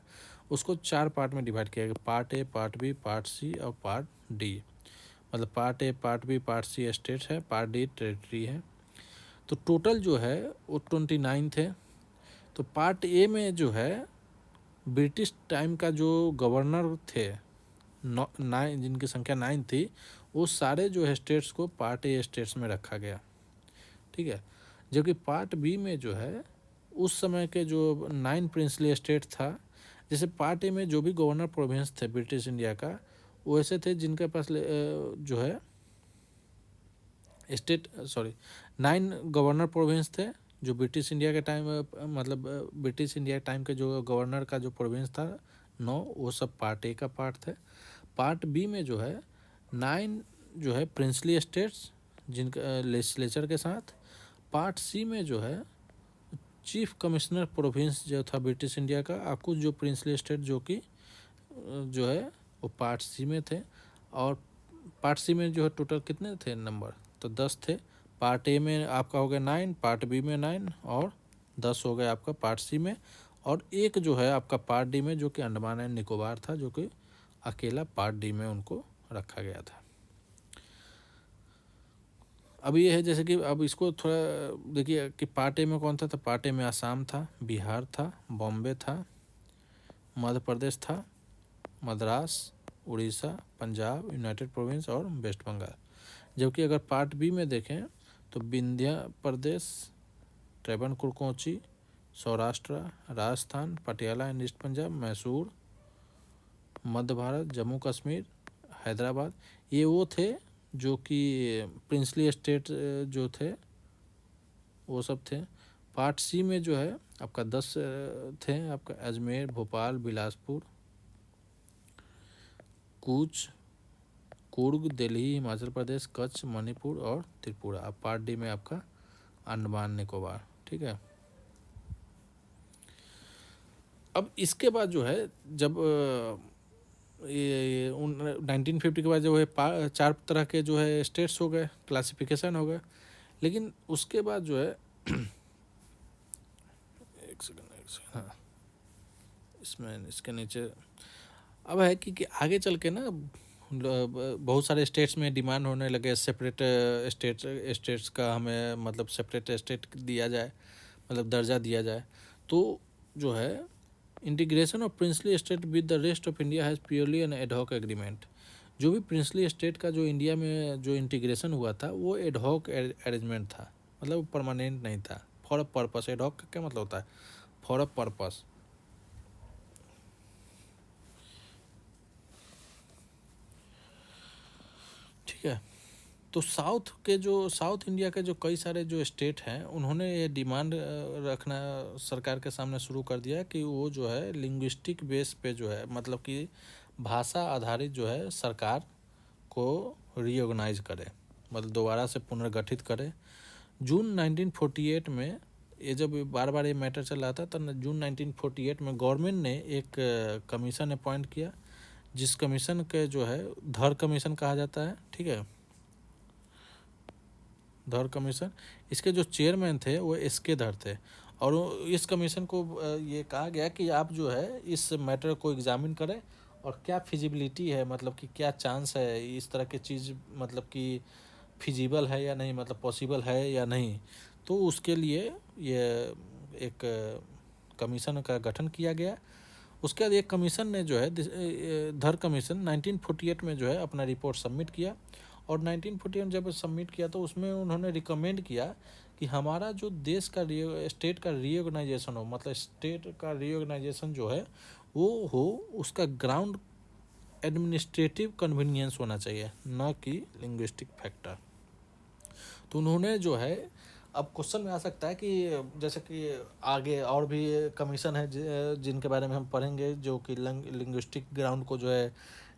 उसको 4 पार्ट में डिवाइड किया गया, part A, part B, part C और पार्ट डी। मतलब part A, part B, part C states है, पार्ट डी टेरिटरी है। तो टोटल जो है वो 29 थे। तो पार्ट ए में जो है ब्रिटिश टाइम का जो गवर्नर थे, 9 जिनकी संख्या 9 थी, वो सारे जो है स्टेट्स को पार्ट ए स्टेट्स में रखा गया, ठीक है। जबकि पार्ट बी में जो है उस समय के जो 9 प्रिंसली स्टेट था, जैसे पार्ट ए में जो भी गवर्नर प्रोविंस थे ब्रिटिश इंडिया का, वो ऐसे थे जिनके पास जो है स्टेट 9 गवर्नर प्रोविंस थे जो ब्रिटिश इंडिया के टाइम, मतलब ब्रिटिश इंडिया के टाइम के जो गवर्नर का जो प्रोविंस था 9, वो सब पार्ट ए का पार्ट थे। पार्ट बी में जो है 9 जो है प्रिंसली स्टेट्स जिनका लेजिस्लेचर के साथ। पार्ट सी में जो है चीफ कमिश्नर प्रोविंस जो था ब्रिटिश इंडिया का, और कुछ जो प्रिंसली स्टेट जो कि जो है वो पार्ट सी में थे। और पार्ट सी में जो है टोटल कितने थे नंबर, तो 10 थे। पार्ट ए में आपका हो गया 9, पार्ट बी में 9 और 10 हो गया आपका पार्ट सी में। और एक जो है आपका पार्ट डी में जो कि अंडमान एंड निकोबार था, जो कि अकेला पार्ट डी में उनको रखा गया था। अब ये है जैसे कि अब इसको थोड़ा देखिए कि पार्ट ए में कौन था, तो पार्ट ए में आसाम था, बिहार था, बॉम्बे था, मध्य प्रदेश था, मद्रास, उड़ीसा, पंजाब, यूनाइटेड प्रोविंस और वेस्ट बंगाल। जबकि अगर पार्ट बी में देखें तो विंध्य प्रदेश, ट्रेवनकोर कोची, सौराष्ट्र, राजस्थान, पटियाला एंड ईस्ट पंजाब, मैसूर, मध्य भारत, जम्मू कश्मीर, हैदराबाद, ये वो थे जो कि प्रिंसली स्टेट जो थे वो सब थे। पार्ट सी में जो है आपका 10 थे, आपका अजमेर, भोपाल, बिलासपुर, कूच, कुर्ग, दिल्ली, हिमाचल प्रदेश, कच्छ, मणिपुर और त्रिपुरा। अब पार्ट डी में आपका अंडमान निकोबार, ठीक है। अब इसके बाद जो है जब ये 1950 के बाद जो है 4 तरह के जो है स्टेट्स हो गए, क्लासिफिकेशन हो गए। लेकिन उसके बाद जो है एक सेकंड, हाँ इसमें इसके नीचे अब है कि आगे चल के ना बहुत सारे स्टेट्स में डिमांड होने लगे सेपरेट स्टेट्स का, हमें मतलब सेपरेट स्टेट दिया जाए, मतलब दर्जा दिया जाए। तो जो है integration of princely state with the rest of India has purely an ad hoc agreement. जो भी प्रिंसली स्टेट का जो इंडिया में जो इंटीग्रेशन हुआ था वो एडहॉक अरेंजमेंट था, मतलब परमानेंट नहीं था। फॉर अ पर्पस, एडहॉक का क्या मतलब होता है, फॉर अ पर्पस, ठीक है। तो साउथ इंडिया के जो कई सारे जो स्टेट हैं उन्होंने ये डिमांड रखना सरकार के सामने शुरू कर दिया कि वो जो है लिंग्विस्टिक बेस पे जो है, मतलब कि भाषा आधारित जो है सरकार को रीऑर्गेनाइज करे, मतलब दोबारा से पुनर्गठित करे। जून 1948 में ये जब बार बार ये मैटर चल रहा था, तब जून 1948 में गवर्नमेंट ने एक कमीशन अपॉइंट किया, जिस कमीशन के जो है धर कमीशन कहा जाता है, ठीक है, धर कमीशन। इसके जो चेयरमैन थे वो एसके धर थे। और इस कमीशन को ये कहा गया कि आप जो है इस मैटर को एग्जामिन करें और क्या फिजिबिलिटी है, मतलब कि क्या चांस है इस तरह की चीज़, मतलब कि फिजिबल है या नहीं, मतलब पॉसिबल है या नहीं। तो उसके लिए ये एक कमीशन का गठन किया गया। उसके बाद एक कमीशन ने जो है धर कमीशन 1948 में जो है अपना रिपोर्ट सबमिट किया। और 1948 जब सबमिट किया तो उसमें उन्होंने रिकमेंड किया कि हमारा जो देश का स्टेट का रीऑर्गेनाइजेशन हो, मतलब स्टेट का रीऑर्गेनाइजेशन जो है वो हो, उसका ग्राउंड एडमिनिस्ट्रेटिव कन्वीनियंस होना चाहिए, न कि लिंग्विस्टिक फैक्टर। तो उन्होंने जो है, अब क्वेश्चन में आ सकता है कि जैसे कि आगे और भी कमीशन है जिनके बारे में हम पढ़ेंगे, जो कि लिंग्विस्टिक ग्राउंड को जो है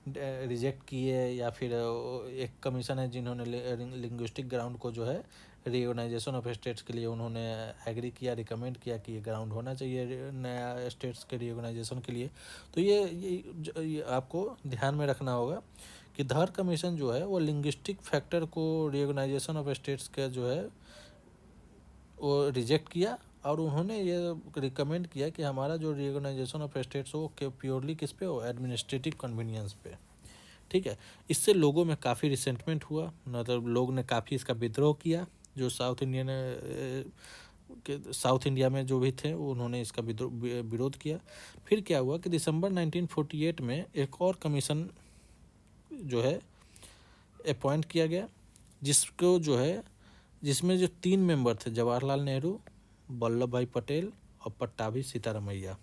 रिजेक्ट किए, या फिर एक कमीशन है जिन्होंने लिंग्विस्टिक ग्राउंड को जो है रीऑर्गेनाइजेशन ऑफ स्टेट्स के लिए उन्होंने एग्री किया, रिकमेंड किया कि ये ग्राउंड होना चाहिए नया स्टेट्स के रीऑर्गेनाइजेशन के लिए। तो ये आपको ध्यान में रखना होगा कि धर कमीशन जो है वो लिंग्विस्टिक फैक्टर को रीऑर्गेनाइजेशन ऑफ स्टेट्स का जो है वो रिजेक्ट किया। और उन्होंने ये रिकमेंड किया कि हमारा जो रीऑर्गेनाइजेशन ऑफ स्टेट्स हो प्योरली किस पे हो, एडमिनिस्ट्रेटिव कन्वीनियंस पे, ठीक है। इससे लोगों में काफ़ी रिसेंटमेंट हुआ, मतलब लोग ने काफ़ी इसका विद्रोह किया, जो साउथ इंडियन के साउथ इंडिया में जो भी थे उन्होंने इसका विरोध किया। फिर क्या हुआ कि दिसंबर 1948 में एक और कमीशन जो है अपॉइंट किया गया, जिसको जो है जिसमें जो 3 मेंबर थे, जवाहरलाल नेहरू, वल्लभ भाई पटेल और पट्टाभी सीतारामैया,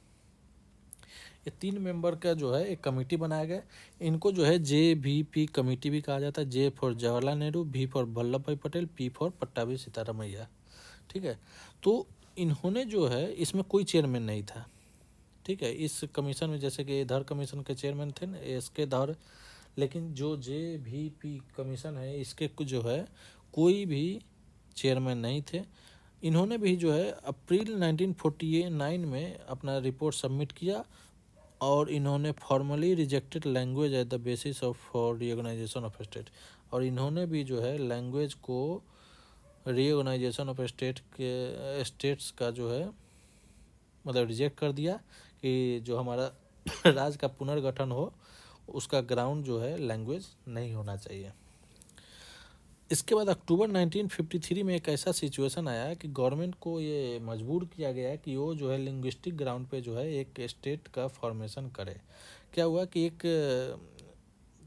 ये 3 मेंबर का जो है एक कमेटी बनाया गया। इनको जो है JVP कमेटी भी कहा जाता है। J for Jawaharlal Nehru, V for Vallabh भाई पटेल, P फॉर पट्टाभी सीतारामैया। ठीक है, तो इन्होंने जो है इसमें कोई चेयरमैन नहीं था। ठीक है, इस कमीशन में जैसे कि इधर कमीशन के चेयरमैन थे ना इसके धर, लेकिन जो JVP कमीशन है इसके जो है कोई भी चेयरमैन नहीं थे। इन्होंने भी जो है अप्रैल 1949 में अपना रिपोर्ट सबमिट किया और इन्होंने formally rejected language at the basis of for reorganisation of state, और इन्होंने भी जो है लैंग्वेज को रीऑर्गेनाइजेशन ऑफ स्टेट्स का जो है मतलब रिजेक्ट कर दिया कि जो हमारा राज्य का पुनर्गठन हो उसका ग्राउंड जो है लैंग्वेज नहीं होना चाहिए। इसके बाद अक्टूबर 1953 में एक ऐसा सिचुएशन आया कि गवर्नमेंट को ये मजबूर किया गया कि वो जो है लिंग्विस्टिक ग्राउंड पे जो है एक स्टेट का फॉर्मेशन करे। क्या हुआ कि एक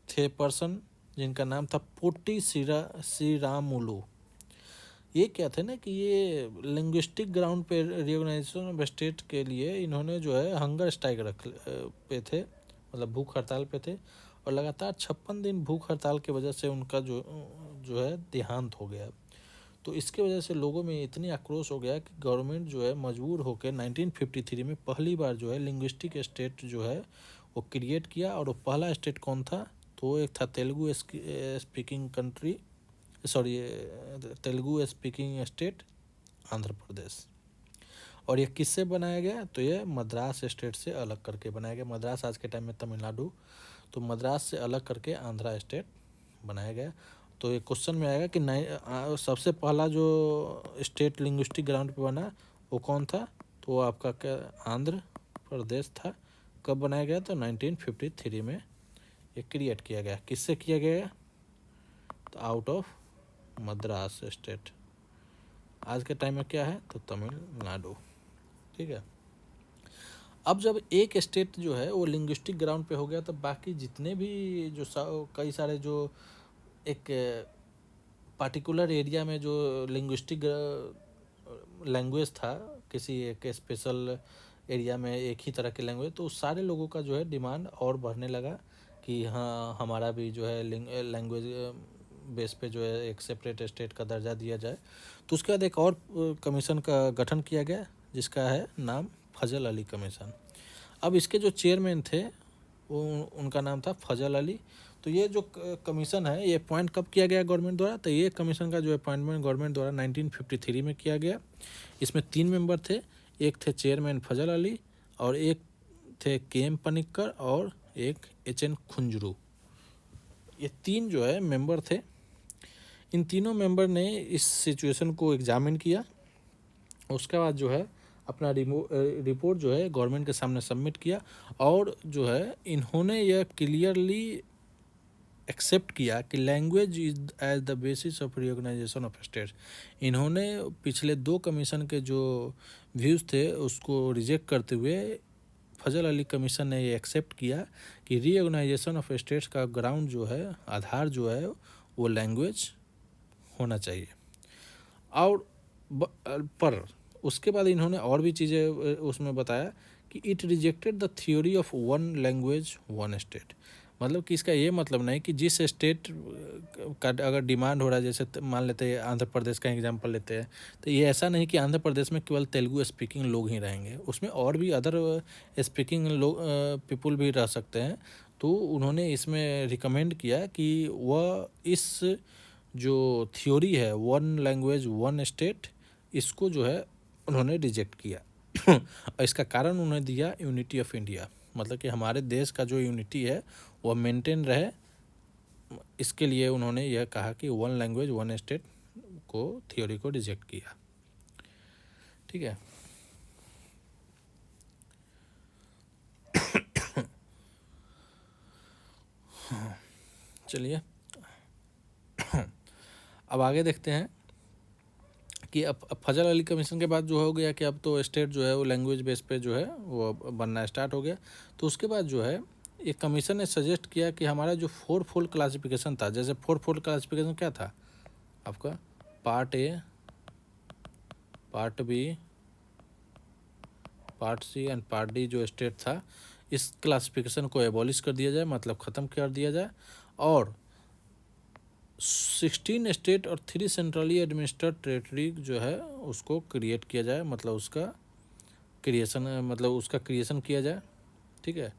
थे पर्सन जिनका नाम था पोटी श्रीरामुलु। ये क्या थे ना कि ये लिंग्विस्टिक ग्राउंड पे रीऑर्गेनाइजेशन ऑफ स्टेट के लिए इन्होंने जो है हंगर स्ट्राइक पे थे, मतलब भूख हड़ताल पे थे, और लगातार 56 दिन भूख हड़ताल की वजह से उनका जो है देहांत हो गया। तो इसके वजह से लोगों में इतनी आक्रोश हो गया कि गवर्नमेंट जो है मजबूर होकर 1953 में पहली बार जो है लिंग्विस्टिक स्टेट जो है वो क्रिएट किया। और वो पहला स्टेट कौन था, तो वो एक था Telugu speaking country, sorry Telugu speaking state Andhra Pradesh. और ये किससे बनाया गया, तो ये मद्रास स्टेट से अलग करके बनाया गया। मद्रास आज के टाइम में तमिलनाडु, तो मद्रास से अलग करके आंध्रा स्टेट बनाया गया। तो ये क्वेश्चन में आएगा कि सबसे पहला जो स्टेट लिंग्विस्टिक ग्राउंड पे बना वो कौन था, तो वो आपका क्या आंध्र प्रदेश था। कब बनाया गया, तो 1953 में ये क्रिएट किया गया। किससे किया गया, तो आउट ऑफ मद्रास स्टेट। आज के टाइम में क्या है, तो तमिलनाडु। ठीक है, अब जब एक स्टेट जो है वो लिंग्विस्टिक ग्राउंड पे हो गया तो बाकी जितने भी जो कई सारे जो एक पार्टिकुलर एरिया में जो लिंग्विस्टिक लैंग्वेज था, किसी एक स्पेशल एरिया में एक ही तरह की लैंग्वेज, तो सारे लोगों का जो है डिमांड और बढ़ने लगा कि हाँ हमारा भी जो है लैंग्वेज बेस पे जो है एक सेपरेट स्टेट का दर्जा दिया जाए। तो उसके बाद एक और कमीशन का गठन किया गया जिसका है नाम फजल अली कमीशन। अब इसके जो चेयरमैन थे वो उनका नाम था फजल अली। तो ये जो कमीशन है ये अपॉइंट कब किया गया गवर्नमेंट द्वारा, तो ये कमीशन का जो अपॉइंटमेंट गवर्नमेंट द्वारा 1953 में किया गया। इसमें 3 मेंबर थे, एक थे चेयरमैन फजल अली और एक थे KM पनिक्कर और एक HN खुंजरू। ये 3 जो है मेंबर थे। इन तीनों मेंबर ने इस सिचुएशन को एग्जामिन किया, उसके बाद जो है अपना रिपोर्ट जो है गवर्नमेंट के सामने सबमिट किया। और जो है इन्होंने यह क्लियरली एक्सेप्ट किया कि language is as the basis of reorganisation of states. इन्होंने पिछले 2 कमीशन के जो व्यूज़ थे उसको रिजेक्ट करते हुए फजल अली कमीशन ने ये एक्सेप्ट किया कि रीऑर्गेनाइजेशन ऑफ स्टेट्स का ग्राउंड जो है, आधार जो है वो लैंग्वेज होना चाहिए। और पर उसके बाद इन्होंने और भी चीज़ें उसमें बताया कि it rejected the theory of one language one state. मतलब कि इसका ये मतलब नहीं कि जिस स्टेट का अगर डिमांड हो रहा है, जैसे मान लेते हैं आंध्र प्रदेश का एग्जांपल लेते हैं, तो ये ऐसा नहीं कि आंध्र प्रदेश में केवल तेलुगु स्पीकिंग लोग ही रहेंगे, उसमें और भी अदर स्पीकिंग लोग पीपुल भी रह सकते हैं। तो उन्होंने इसमें रिकमेंड किया कि वह इस जो थ्योरी है वन लैंग्वेज वन स्टेट, इसको जो है उन्होंने रिजेक्ट किया। और इसका कारण उन्होंने दिया यूनिटी ऑफ इंडिया, मतलब कि हमारे देश का जो यूनिटी है वह मेंटेन रहे, इसके लिए उन्होंने यह कहा कि वन लैंग्वेज वन स्टेट को थ्योरी को रिजेक्ट किया। ठीक है, चलिए अब आगे देखते हैं कि अब फजल अली कमीशन के बाद जो हो गया कि अब तो स्टेट जो है वो लैंग्वेज बेस पे जो है वो बनना स्टार्ट हो गया। तो उसके बाद जो है एक कमीशन ने सजेस्ट किया कि हमारा जो 4 फोल्ड क्लासिफिकेशन था, जैसे 4 फोल्ड क्लासिफिकेशन क्या था आपका, part A, part B, part C and part D जो स्टेट था, इस क्लासिफिकेशन को एबॉलिश कर दिया जाए, मतलब ख़त्म कर दिया जाए, और 16 स्टेट और 3 सेंट्रली एडमिनिस्ट्रेड टेरिटरी जो है उसको क्रिएट किया जाए, मतलब उसका क्रिएशन किया जाए। ठीक है।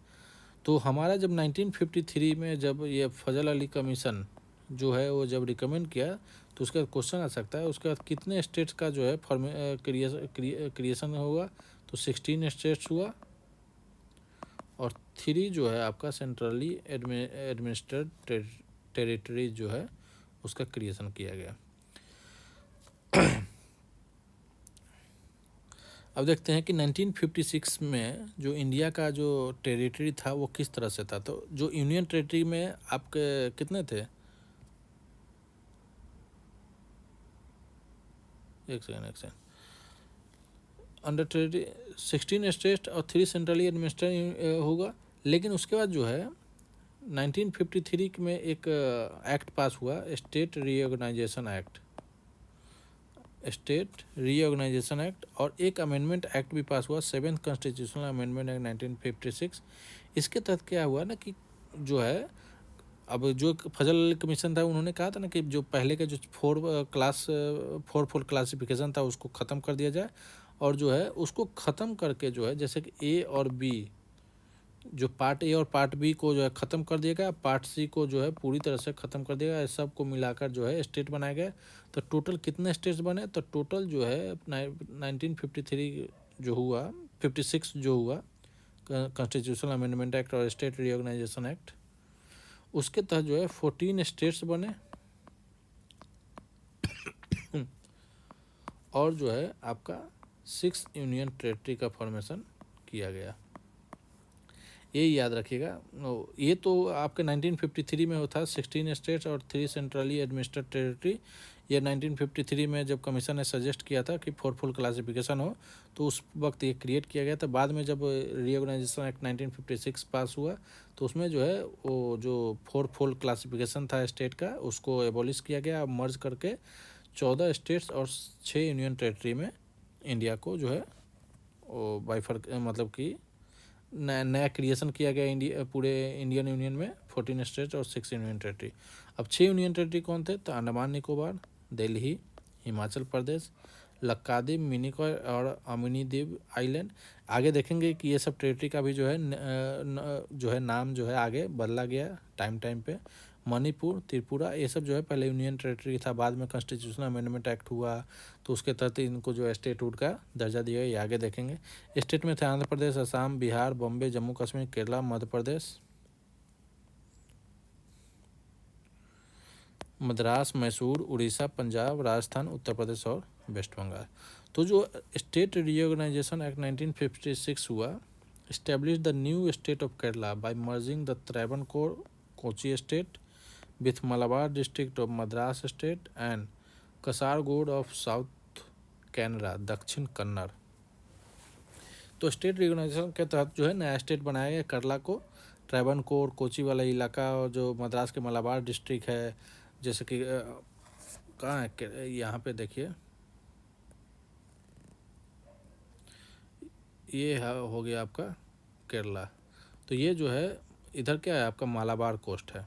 तो हमारा जब 1953 में जब ये फजल अली कमीशन जो है वो जब रिकमेंड किया, तो उसका क्वेश्चन आ सकता है उसके बाद कितने स्टेट्स का जो है क्रिएशन होगा, तो 16 स्टेट्स हुआ, और 3 जो है आपका सेंट्रली एडमिनिस्ट्रेड टेरिटरी जो है उसका क्रिएशन किया गया। अब देखते हैं कि 1956 में जो इंडिया का जो टेरिटरी था वो किस तरह से था। तो जो यूनियन टेरिटरी में आपके कितने थे, एक सेकेंड, अंडर टेरिटरी 16 स्टेट और 3 सेंट्रली एडमिनिस्ट्रेट होगा। लेकिन उसके बाद जो है 1953 में एक एक्ट पास हुआ, स्टेट रीऑर्गेनाइजेशन एक्ट, और एक अमेंडमेंट एक्ट भी पास हुआ, 7th कॉन्स्टिट्यूशनल अमेंडमेंट एक्ट 1956। इसके तहत क्या हुआ ना कि जो है अब जो फजल अली कमीशन था उन्होंने कहा था ना कि जो पहले का जो 4 फोल्ड क्लासिफिकेशन था उसको ख़त्म कर दिया जाए, और जो है उसको ख़त्म करके जो है जैसे कि ए और बी, जो पार्ट ए और पार्ट बी को जो है ख़त्म कर दिया गया, पार्ट सी को जो है पूरी तरह से ख़त्म कर दिया गया, सब को मिलाकर जो है स्टेट बनाया गया। तो टोटल कितने स्टेट्स बने, तो टोटल जो है 1953 जो हुआ, 56 जो हुआ कॉन्स्टिट्यूशनल अमेंडमेंट एक्ट और स्टेट रीऑर्गेनाइजेशन एक्ट, उसके तहत जो है 14 स्टेट्स बने, और जो है आपका 6 यूनियन टेरिटरी का फॉर्मेशन किया गया। ये याद रखिएगा। ये तो आपके 1953 में होता 16 स्टेट्स और 3 सेंट्रली एडमिनिस्ट्रेड टेरिटरी। ये 1953 में जब कमीशन ने सजेस्ट किया था कि 4 फुल क्लासिफिकेशन हो, तो उस वक्त ये क्रिएट किया गया था। बाद में जब रीऑर्गेनाइजेशन एक्ट 1956 पास हुआ, तो उसमें जो है वो जो 4 फुल क्लासिफिकेशन था स्टेट का, उसको एबॉलिश किया गया, मर्ज करके 14 स्टेट्स और 6 यूनियन टेरिटरी में इंडिया को जो है वो बाइफर्क मतलब कि नया क्रिएशन किया गया पूरे इंडियन यूनियन में 14 स्टेट और 6 यूनियन टेरिटरी। अब 6 यूनियन टेरिटरी कौन थे, तो अंडमान निकोबार, दिल्ली, हिमाचल प्रदेश, लक्काद्वीप, मिनिकॉय और अमिनी द्वीप आइलैंड। आगे देखेंगे कि ये सब टेरिटरी का भी जो है नाम जो है आगे बदला गया टाइम पे। मणिपुर, त्रिपुरा, ये सब जो है पहले यूनियन टेरिटरी था, बाद में कॉन्स्टिट्यूशनल अमेंडमेंट एक्ट हुआ तो उसके तहत इनको जो स्टेटहुड का दर्जा दिया, ये आगे देखेंगे। स्टेट में थे आंध्र प्रदेश, असम, बिहार, बॉम्बे, जम्मू कश्मीर, केरला, मध्य प्रदेश, मद्रास, मैसूर, उड़ीसा, पंजाब, राजस्थान, उत्तर प्रदेश और वेस्ट बंगाल। तो जो स्टेट रीऑर्गेनाइजेशन एक्ट 1956 हुआ, established the new state of Kerala by merging the Travancore Kochi state with Malabar district of Madras state and Kasaragod of South Canara, दक्षिण कन्नड़। तो स्टेट रिकॉग्नाइजेशन के तहत जो है नया स्टेट बनाया गया केरला को। ट्रैवनकोर, कोची वाला इलाका, और जो मद्रास के मलाबार डिस्ट्रिक्ट है, जैसे कि कहाँ है, यहाँ पे देखिए, ये हो गया आपका केरला। तो ये जो है इधर क्या है आपका मालाबार कोस्ट है।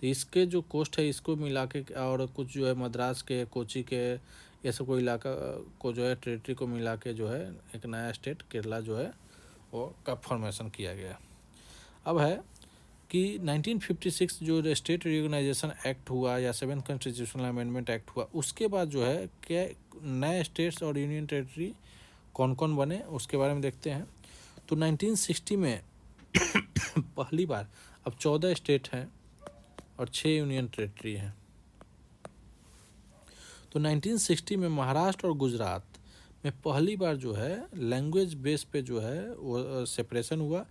तो इसके जो कोस्ट है इसको मिला के, और कुछ जो है मद्रास के, कोची के, ये सब को इलाका को जो है टेरिटरी को मिला के जो है एक नया स्टेट केरला जो है वो का फॉर्मेशन किया गया। अब है कि 1956 जो स्टेट रिकॉग्नाइजेशन एक्ट हुआ या 7th कॉन्स्टिट्यूशनल अमेंडमेंट एक्ट हुआ, उसके बाद जो है क्या नए स्टेट्स और यूनियन टेरिटरी कौन कौन बने उसके बारे में देखते हैं। तो 1960 में पहली बार अब 14 स्टेट हैं और 6 यूनियन टेरिटरी हैं। तो 1960 में महाराष्ट्र और गुजरात में पहली बार जो है लैंग्वेज बेस पे जो है वो सेपरेशन हुआ।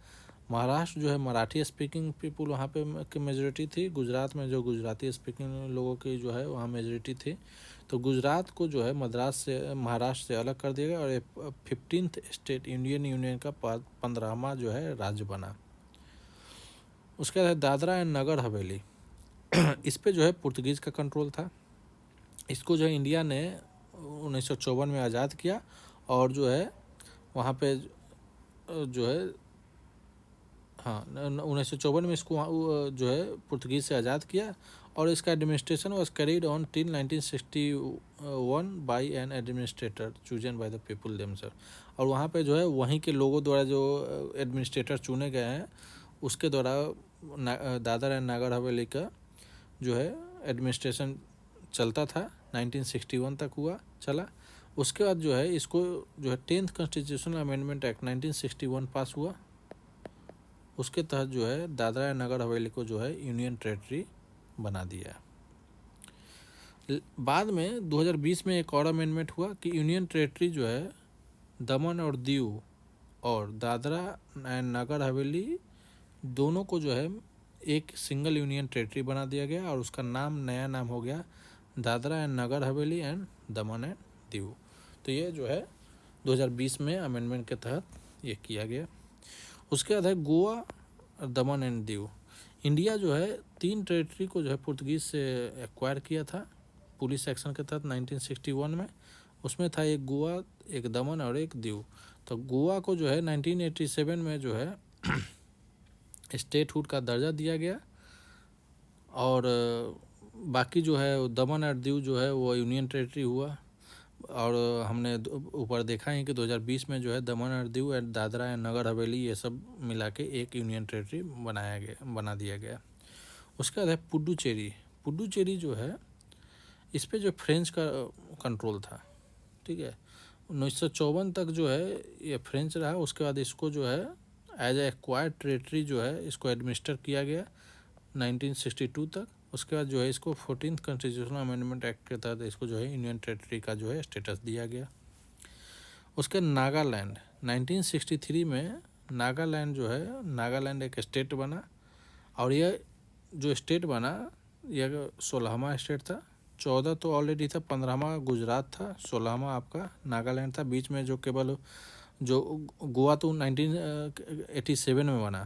महाराष्ट्र जो है मराठी स्पीकिंग पीपुल वहाँ पे की मेजोरिटी थी। गुजरात में जो गुजराती स्पीकिंग लोगों की जो है वहाँ मेजोरिटी थी। तो गुजरात को जो है मद्रास से महाराष्ट्र से अलग कर दिया गया और ये 15th स्टेट इंडियन यूनियन का 15वां जो है राज्य बना। उसके बाद दादरा एंड नगर हवेली इस पे जो है पुर्तगीज़ का कंट्रोल था। इसको जो है इंडिया ने 1954 में आज़ाद किया और जो है वहाँ पे जो है 1954 में इसको जो है पुर्तगीज़ से आज़ाद किया और इसका administration was carried on till 1961 by an administrator chosen by the people themself. और वहाँ पे जो है वहीं के लोगों द्वारा जो एडमिनिस्ट्रेटर चुने गए हैं उसके द्वारा दादर एंड नागर हवेली का जो है एडमिनिस्ट्रेशन चलता था। 1961 तक हुआ चला। उसके बाद जो है इसको जो है 10th कॉन्स्टिट्यूशनल अमेंडमेंट एक्ट 1961 पास हुआ। उसके तहत जो है दादरा एंड नगर हवेली को जो है यूनियन टेरेटरी बना दिया। बाद में 2020 में एक और अमेंडमेंट हुआ कि यूनियन टेरेटरी जो है दमन और दीव और दादरा एंड नगर हवेली दोनों को जो है एक सिंगल यूनियन टेरेटरी बना दिया गया और उसका नया नाम हो गया Dadra and Nagar Haveli and Daman and Diu. तो ये जो है 2020 में अमेंडमेंट के तहत ये किया गया। उसके बाद है गोवा, दमन एंड दीव। इंडिया जो है 3 टेरिटरी को जो है पुर्तगीज़ से एक्वायर किया था पुलिस एक्शन के तहत 1961 में। उसमें था एक गोवा, एक दमन और एक दीव। तो गोवा को जो है 1987 में जो है स्टेटहुड का दर्जा दिया गया और बाकी जो है दमन और दीव जो है वो यूनियन टेरिटरी हुआ। और हमने ऊपर देखा है कि 2020 में जो है दमन और दीव एंड दादरा एंड नगर हवेली ये सब मिला के एक यूनियन टेरिटरी बना दिया गया। उसके बाद है पुडुचेरी जो है इस पे जो फ्रेंच का कंट्रोल था, ठीक है। 1954 तक जो है ये फ्रेंच रहा। उसके बाद इसको जो है एज ए एक्वायर्ड टेरिटरी जो है इसको एडमिनिस्टर किया गया 1962 तक। उसके बाद जो है इसको 14th कॉन्स्टिट्यूशनल अमेंडमेंट एक्ट के तहत इसको जो है यूनियन टेरिटरी का जो है स्टेटस दिया गया। उसके नागालैंड 1963 में नागालैंड जो है नागालैंड एक स्टेट बना और यह जो स्टेट बना यह 16वां स्टेट था। 14 तो ऑलरेडी था, 15वां गुजरात था, 16वां आपका नागालैंड था। बीच में जो केवल जो गोवा तो 1987 में बना,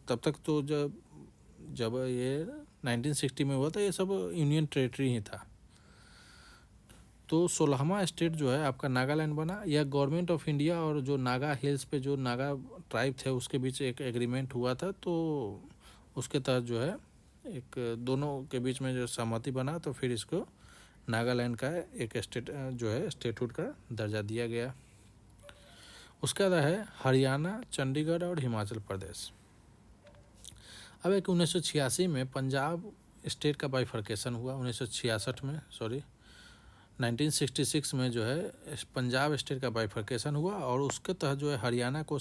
तब तक तो जब ये 1960 में हुआ था ये सब यूनियन टेरिटरी ही था। तो 16वां स्टेट जो है आपका नागालैंड बना। यह गवर्नमेंट ऑफ इंडिया और जो नागा हिल्स पे जो नागा ट्राइब थे उसके बीच एक एग्रीमेंट हुआ था। तो उसके तहत जो है एक दोनों के बीच में जो सहमति बना तो फिर इसको नागालैंड का एक स्टेट जो है स्टेटहुड का दर्जा दिया गया। उसके बाद है हरियाणा, चंडीगढ़ और हिमाचल प्रदेश। अब एक 1986 में पंजाब स्टेट का बाइफर्केशन हुआ। 1966 में 1966 में जो है पंजाब स्टेट का बाइफर्केशन हुआ और उसके तहत जो है हरियाणा को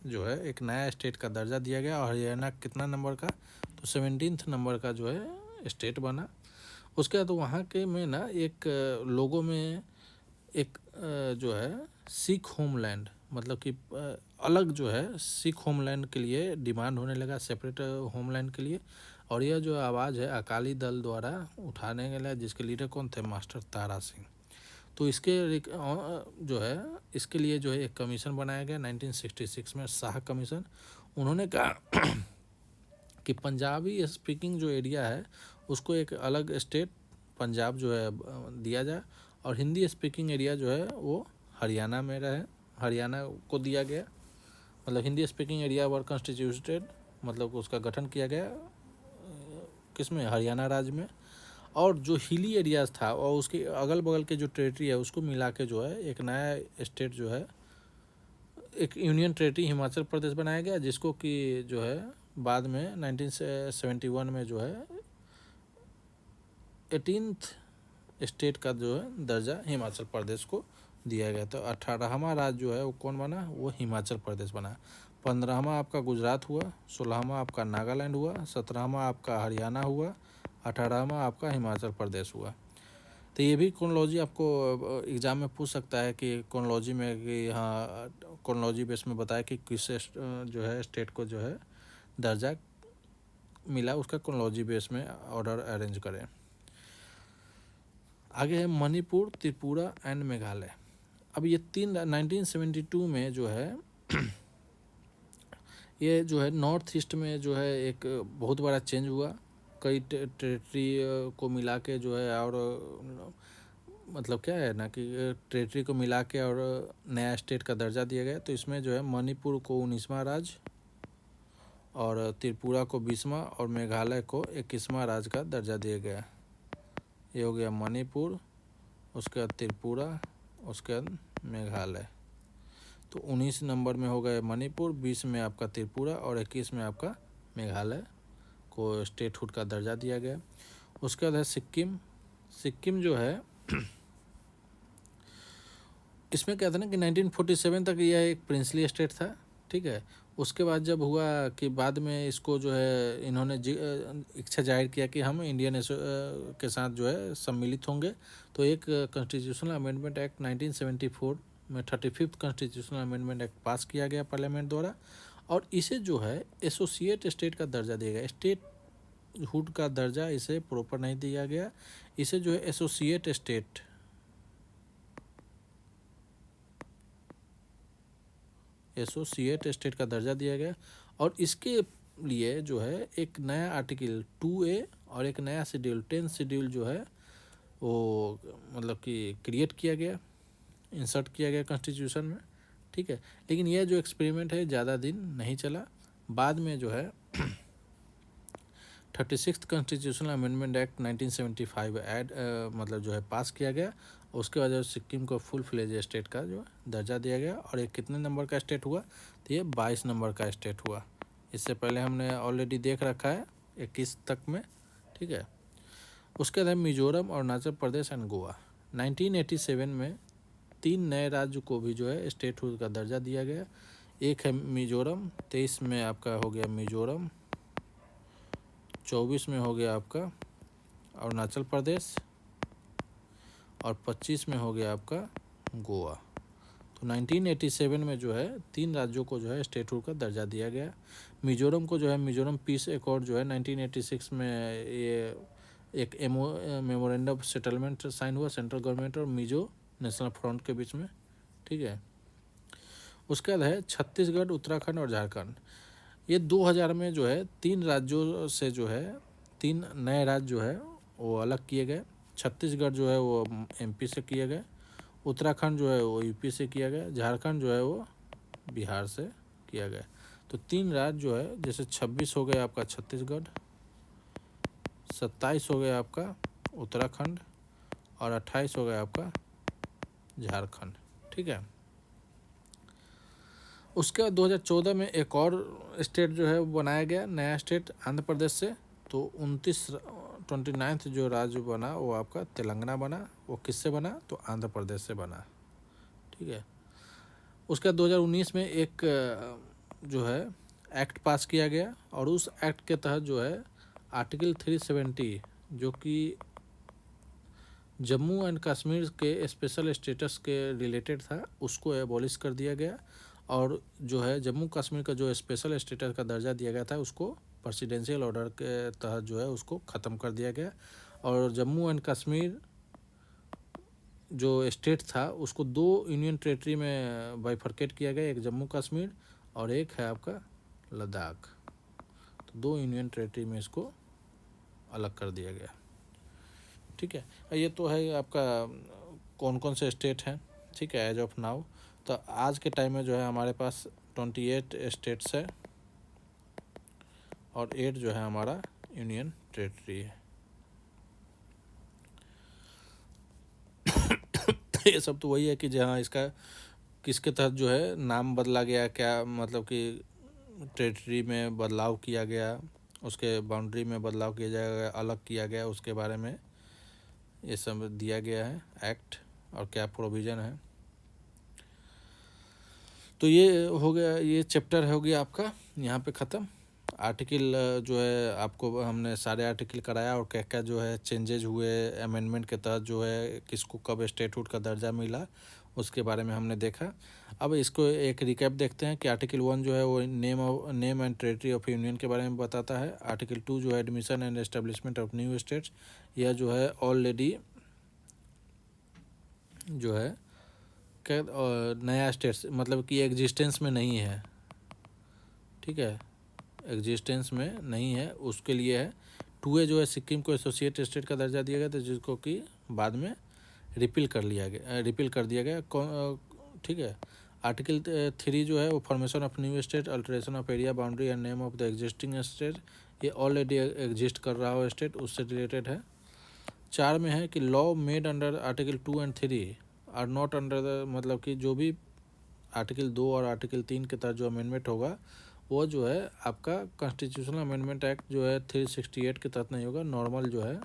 जो है एक नया स्टेट का दर्जा दिया गया। और हरियाणा कितना नंबर का, तो 17th नंबर का जो है स्टेट बना। उसके बाद वहाँ के में ना एक लोगों में एक जो है सिख होमलैंड, मतलब कि अलग जो है सिख होमलैंड के लिए डिमांड होने लगा, सेपरेट होमलैंड के लिए। और यह जो आवाज़ है अकाली दल द्वारा उठाने के लिए, जिसके लीडर कौन थे, मास्टर तारा सिंह। तो इसके जो है इसके लिए जो है एक कमीशन बनाया गया 1966 में, शाह कमीशन। उन्होंने कहा कि पंजाबी स्पीकिंग जो एरिया है उसको एक अलग स्टेट पंजाब जो है दिया जाए और हिंदी स्पीकिंग एरिया जो है वो हरियाणा में रहे, हरियाणा को दिया गया। मतलब हिंदी स्पीकिंग एरिया वर कॉन्स्टिट्यूटेड, मतलब उसका गठन किया गया किसमें, हरियाणा राज्य में। और जो हिली एरियाज था और उसके अगल बगल के जो टेरिटरी है उसको मिला के जो है एक नया स्टेट जो है एक यूनियन टेरिटरी हिमाचल प्रदेश बनाया गया, जिसको कि जो है बाद में 1971 में जो है 18th स्टेट का जो है दर्जा हिमाचल प्रदेश को दिया गया। तो 18वां राज्य जो है वो कौन बना, वो हिमाचल प्रदेश बना। 15वां आपका गुजरात हुआ, 16वां आपका नागालैंड हुआ, 17वां आपका हरियाणा हुआ, 18वां आपका हिमाचल प्रदेश हुआ। तो ये भी क्रोनोलॉजी आपको एग्ज़ाम में पूछ सकता है कि क्रोनोलॉजी में कि हाँ क्रोनोलॉजी बेस में बताया कि किस जो है स्टेट को जो है दर्जा मिला, उसका क्रोनोलॉजी बेस में ऑर्डर अरेंज करें। आगे है मणिपुर, त्रिपुरा एंड मेघालय। अब ये तीन 1972 में जो है ये जो है नॉर्थ ईस्ट में जो है एक बहुत बड़ा चेंज हुआ, कई टेरिटरी को मिला के जो है, और मतलब क्या है ना कि टेरिटरी को मिला के और नया स्टेट का दर्जा दिया गया। तो इसमें जो है मणिपुर को 19वां राज्य, और त्रिपुरा को 20वां, और मेघालय को 21वां राज्य का दर्जा दिया गया। ये हो गया मणिपुर, उसके बाद त्रिपुरा, उसके बाद मेघालय। तो 19 नंबर में हो गए मणिपुर, 20 में आपका त्रिपुरा, और 21 में आपका मेघालय को स्टेटहुड का दर्जा दिया गया। उसके बाद है सिक्किम। सिक्किम जो है इसमें क्या था ना कि 1947 तक यह एक प्रिंसली स्टेट था, ठीक है। उसके बाद जब हुआ कि बाद में इसको जो है इन्होंने इच्छा जाहिर किया कि हम इंडियन के साथ जो है सम्मिलित होंगे, तो एक कॉन्स्टिट्यूशनल अमेंडमेंट एक्ट 1974 में 35th कॉन्स्टिट्यूशनल अमेंडमेंट एक्ट पास किया गया पार्लियामेंट द्वारा, और इसे जो है एसोसिएट स्टेट का दर्जा दिया गया। स्टेट हुड का दर्जा इसे प्रॉपर नहीं दिया गया, इसे जो है एसोसिएट स्टेट का दर्जा दिया गया। और इसके लिए जो है एक नया आर्टिकल 2A और एक नया शेड्यूल 10 शेड्यूल जो है वो मतलब कि क्रिएट किया गया, इंसर्ट किया गया कॉन्स्टिट्यूशन में, ठीक है। लेकिन यह जो एक्सपेरिमेंट है ज़्यादा दिन नहीं चला, बाद में जो है 36th कॉन्स्टिट्यूशनल अमेंडमेंट एक्ट 1975 मतलब जो है पास किया गया। उसके बाद सिक्किम को फुल फ्लेज स्टेट का जो दर्जा दिया गया, और ये कितने नंबर का स्टेट हुआ, तो ये 22 नंबर का स्टेट हुआ। इससे पहले हमने ऑलरेडी देख रखा है 21 तक में, ठीक है। उसके बाद मिजोरम, अरुणाचल प्रदेश एंड गोवा। 1987 में 3 नए राज्य को भी जो है स्टेटहुड का दर्जा दिया गया। एक है मिजोरम, 23 में आपका हो गया मिजोरम, 24 में हो गया आपका अरुणाचल प्रदेश, और 25 में हो गया आपका गोवा। तो 1987 में जो है 3 राज्यों को जो है स्टेटहुड का दर्जा दिया गया। मिजोरम को जो है मिजोरम पीस एकॉर्ड जो है 1986 में ये एक मेमोरेंडम ऑफ सेटलमेंट साइन हुआ सेंट्रल गवर्नमेंट और मिजो नेशनल फ्रंट के बीच में, ठीक है। उसके बाद है छत्तीसगढ़, उत्तराखंड और झारखंड। ये 2000 में जो है 3 राज्यों से जो है 3 नए राज्य जो है वो अलग किए गए। छत्तीसगढ़ जो है वो MP से किया गया, उत्तराखंड जो है वो UP से किया गया, झारखंड जो है वो बिहार से किया गया। तो 3 राज्य जो है, जैसे 26 हो गया आपका छत्तीसगढ़, 27 हो गया आपका उत्तराखंड, और 28 हो गया आपका झारखंड, ठीक है। उसके बाद 2014 में एक और स्टेट जो है वो बनाया गया, नया स्टेट आंध्र प्रदेश से। तो 29th जो राज्य बना वो आपका तेलंगाना बना। वो किससे बना, तो आंध्र प्रदेश से बना, ठीक है। उसके बाद 2019 में एक जो है एक्ट पास किया गया, और उस एक्ट के तहत जो है आर्टिकल 370 जो कि जम्मू एंड कश्मीर के स्पेशल स्टेटस के रिलेटेड था, उसको एबॉलिश कर दिया गया। और जो है जम्मू कश्मीर का जो स्पेशल स्टेटस का दर्जा दिया गया था उसको प्रेसिडेंशियल ऑर्डर के तहत जो है उसको ख़त्म कर दिया गया। और जम्मू एंड कश्मीर जो स्टेट था उसको 2 यूनियन टेरेटरी में बाइफरकेट किया गया, एक जम्मू कश्मीर और एक है आपका लद्दाख। तो 2 यूनियन टेरेटरी में इसको अलग कर दिया गया, ठीक है। ये तो है आपका कौन कौन से स्टेट हैं, ठीक है, एज ऑफ नाउ। तो आज के टाइम में जो है हमारे पास 28 स्टेट्स है, और 8 जो है हमारा यूनियन टेरेटरी है। ये सब तो वही है कि जहाँ इसका किसके तहत जो है नाम बदला गया, क्या मतलब कि टेरिटरी में बदलाव किया गया, उसके बाउंड्री में बदलाव किया जाएगा, अलग किया गया, उसके बारे में ये सब दिया गया है एक्ट, और क्या प्रोविज़न है। तो ये हो गया, ये चैप्टर हो गया आपका यहाँ पे ख़त्म। आर्टिकल जो है आपको हमने सारे आर्टिकल कराया और क्या क्या जो है चेंजेज हुए अमेंडमेंट के तहत, जो है किसको कब स्टेटहुड का दर्जा मिला, उसके बारे में हमने देखा। अब इसको एक रिकैप देखते हैं कि आर्टिकल 1 जो है वो name and territory of union के बारे में बताता है। आर्टिकल 2 जो है admission and establishment of new states, यह जो है ऑलरेडी जो है क्या नया स्टेट्स मतलब कि एग्जिस्टेंस में नहीं है, ठीक है, एग्जिस्टेंस में नहीं है, उसके लिए है। 2A जो है सिक्किम को एसोसिएट स्टेट का दर्जा दिया गया था, जिसको कि बाद में रिपील कर दिया गया, ठीक है। आर्टिकल 3 जो है वो formation of new state, alteration of area boundary and name of the existing state, ये ऑलरेडी एग्जिस्ट कर रहा हो स्टेट, उससे रिलेटेड है। 4 में है कि law made under article 2 and 3 are not under the, मतलब कि जो भी आर्टिकल 2 और आर्टिकल 3 के तहत जो अमेंडमेंट होगा वो जो है आपका कॉन्स्टिट्यूशनल अमेंडमेंट एक्ट जो है 368 के तहत नहीं होगा। नॉर्मल जो है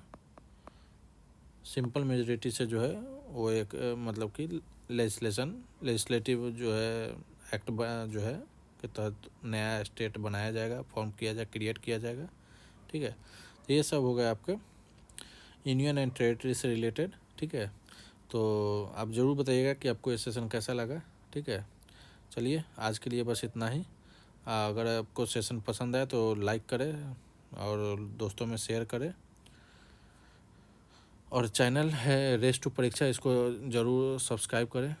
सिंपल मेजोरिटी से जो है वो एक मतलब कि लेजिस्लेटिव जो है एक्ट जो है के तहत नया स्टेट बनाया जाएगा, फॉर्म किया जाए, क्रिएट किया जाएगा, ठीक है। तो ये सब हो गया आपके यूनियन एंड टेरिटरी से रिलेटेड, ठीक है। तो आप ज़रूर बताइएगा कि आपको ये सेशन कैसा लगा, ठीक है। चलिए आज के लिए बस इतना ही। अगर आपको सेशन पसंद आए तो लाइक करें और दोस्तों में शेयर करें, और चैनल है रेस टू परीक्षा, इसको ज़रूर सब्सक्राइब करें।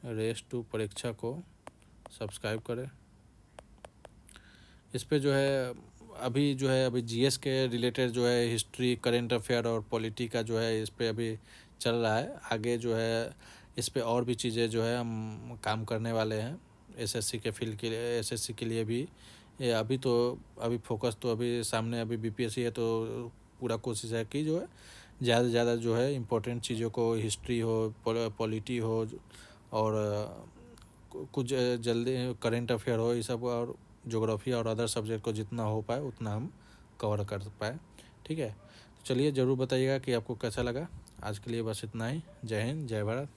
रेस टू परीक्षा को सब्सक्राइब करें। इस पे जो है अभी जीएस के रिलेटेड जो है हिस्ट्री, करेंट अफेयर और पॉलिटी का जो है इस पे अभी चल रहा है। आगे जो है इस पे और भी चीज़ें जो है हम काम करने वाले हैं एसएससी के फील्ड के लिए, एसएससी के लिए भी। ये अभी फोकस तो अभी सामने अभी बीपीएससी है, तो पूरा कोशिश है कि जो है ज़्यादा से ज़्यादा जो है इम्पोर्टेंट चीज़ों को, हिस्ट्री हो, पॉलिटी हो और कुछ जल्दी करेंट अफेयर हो, ये सब, और ज्योग्राफी और अदर सब्जेक्ट को जितना हो पाए उतना हम कवर कर पाए, ठीक है। तो चलिए ज़रूर बताइएगा कि आपको कैसा लगा। आज के लिए बस इतना ही। जय हिंद, जय भारत।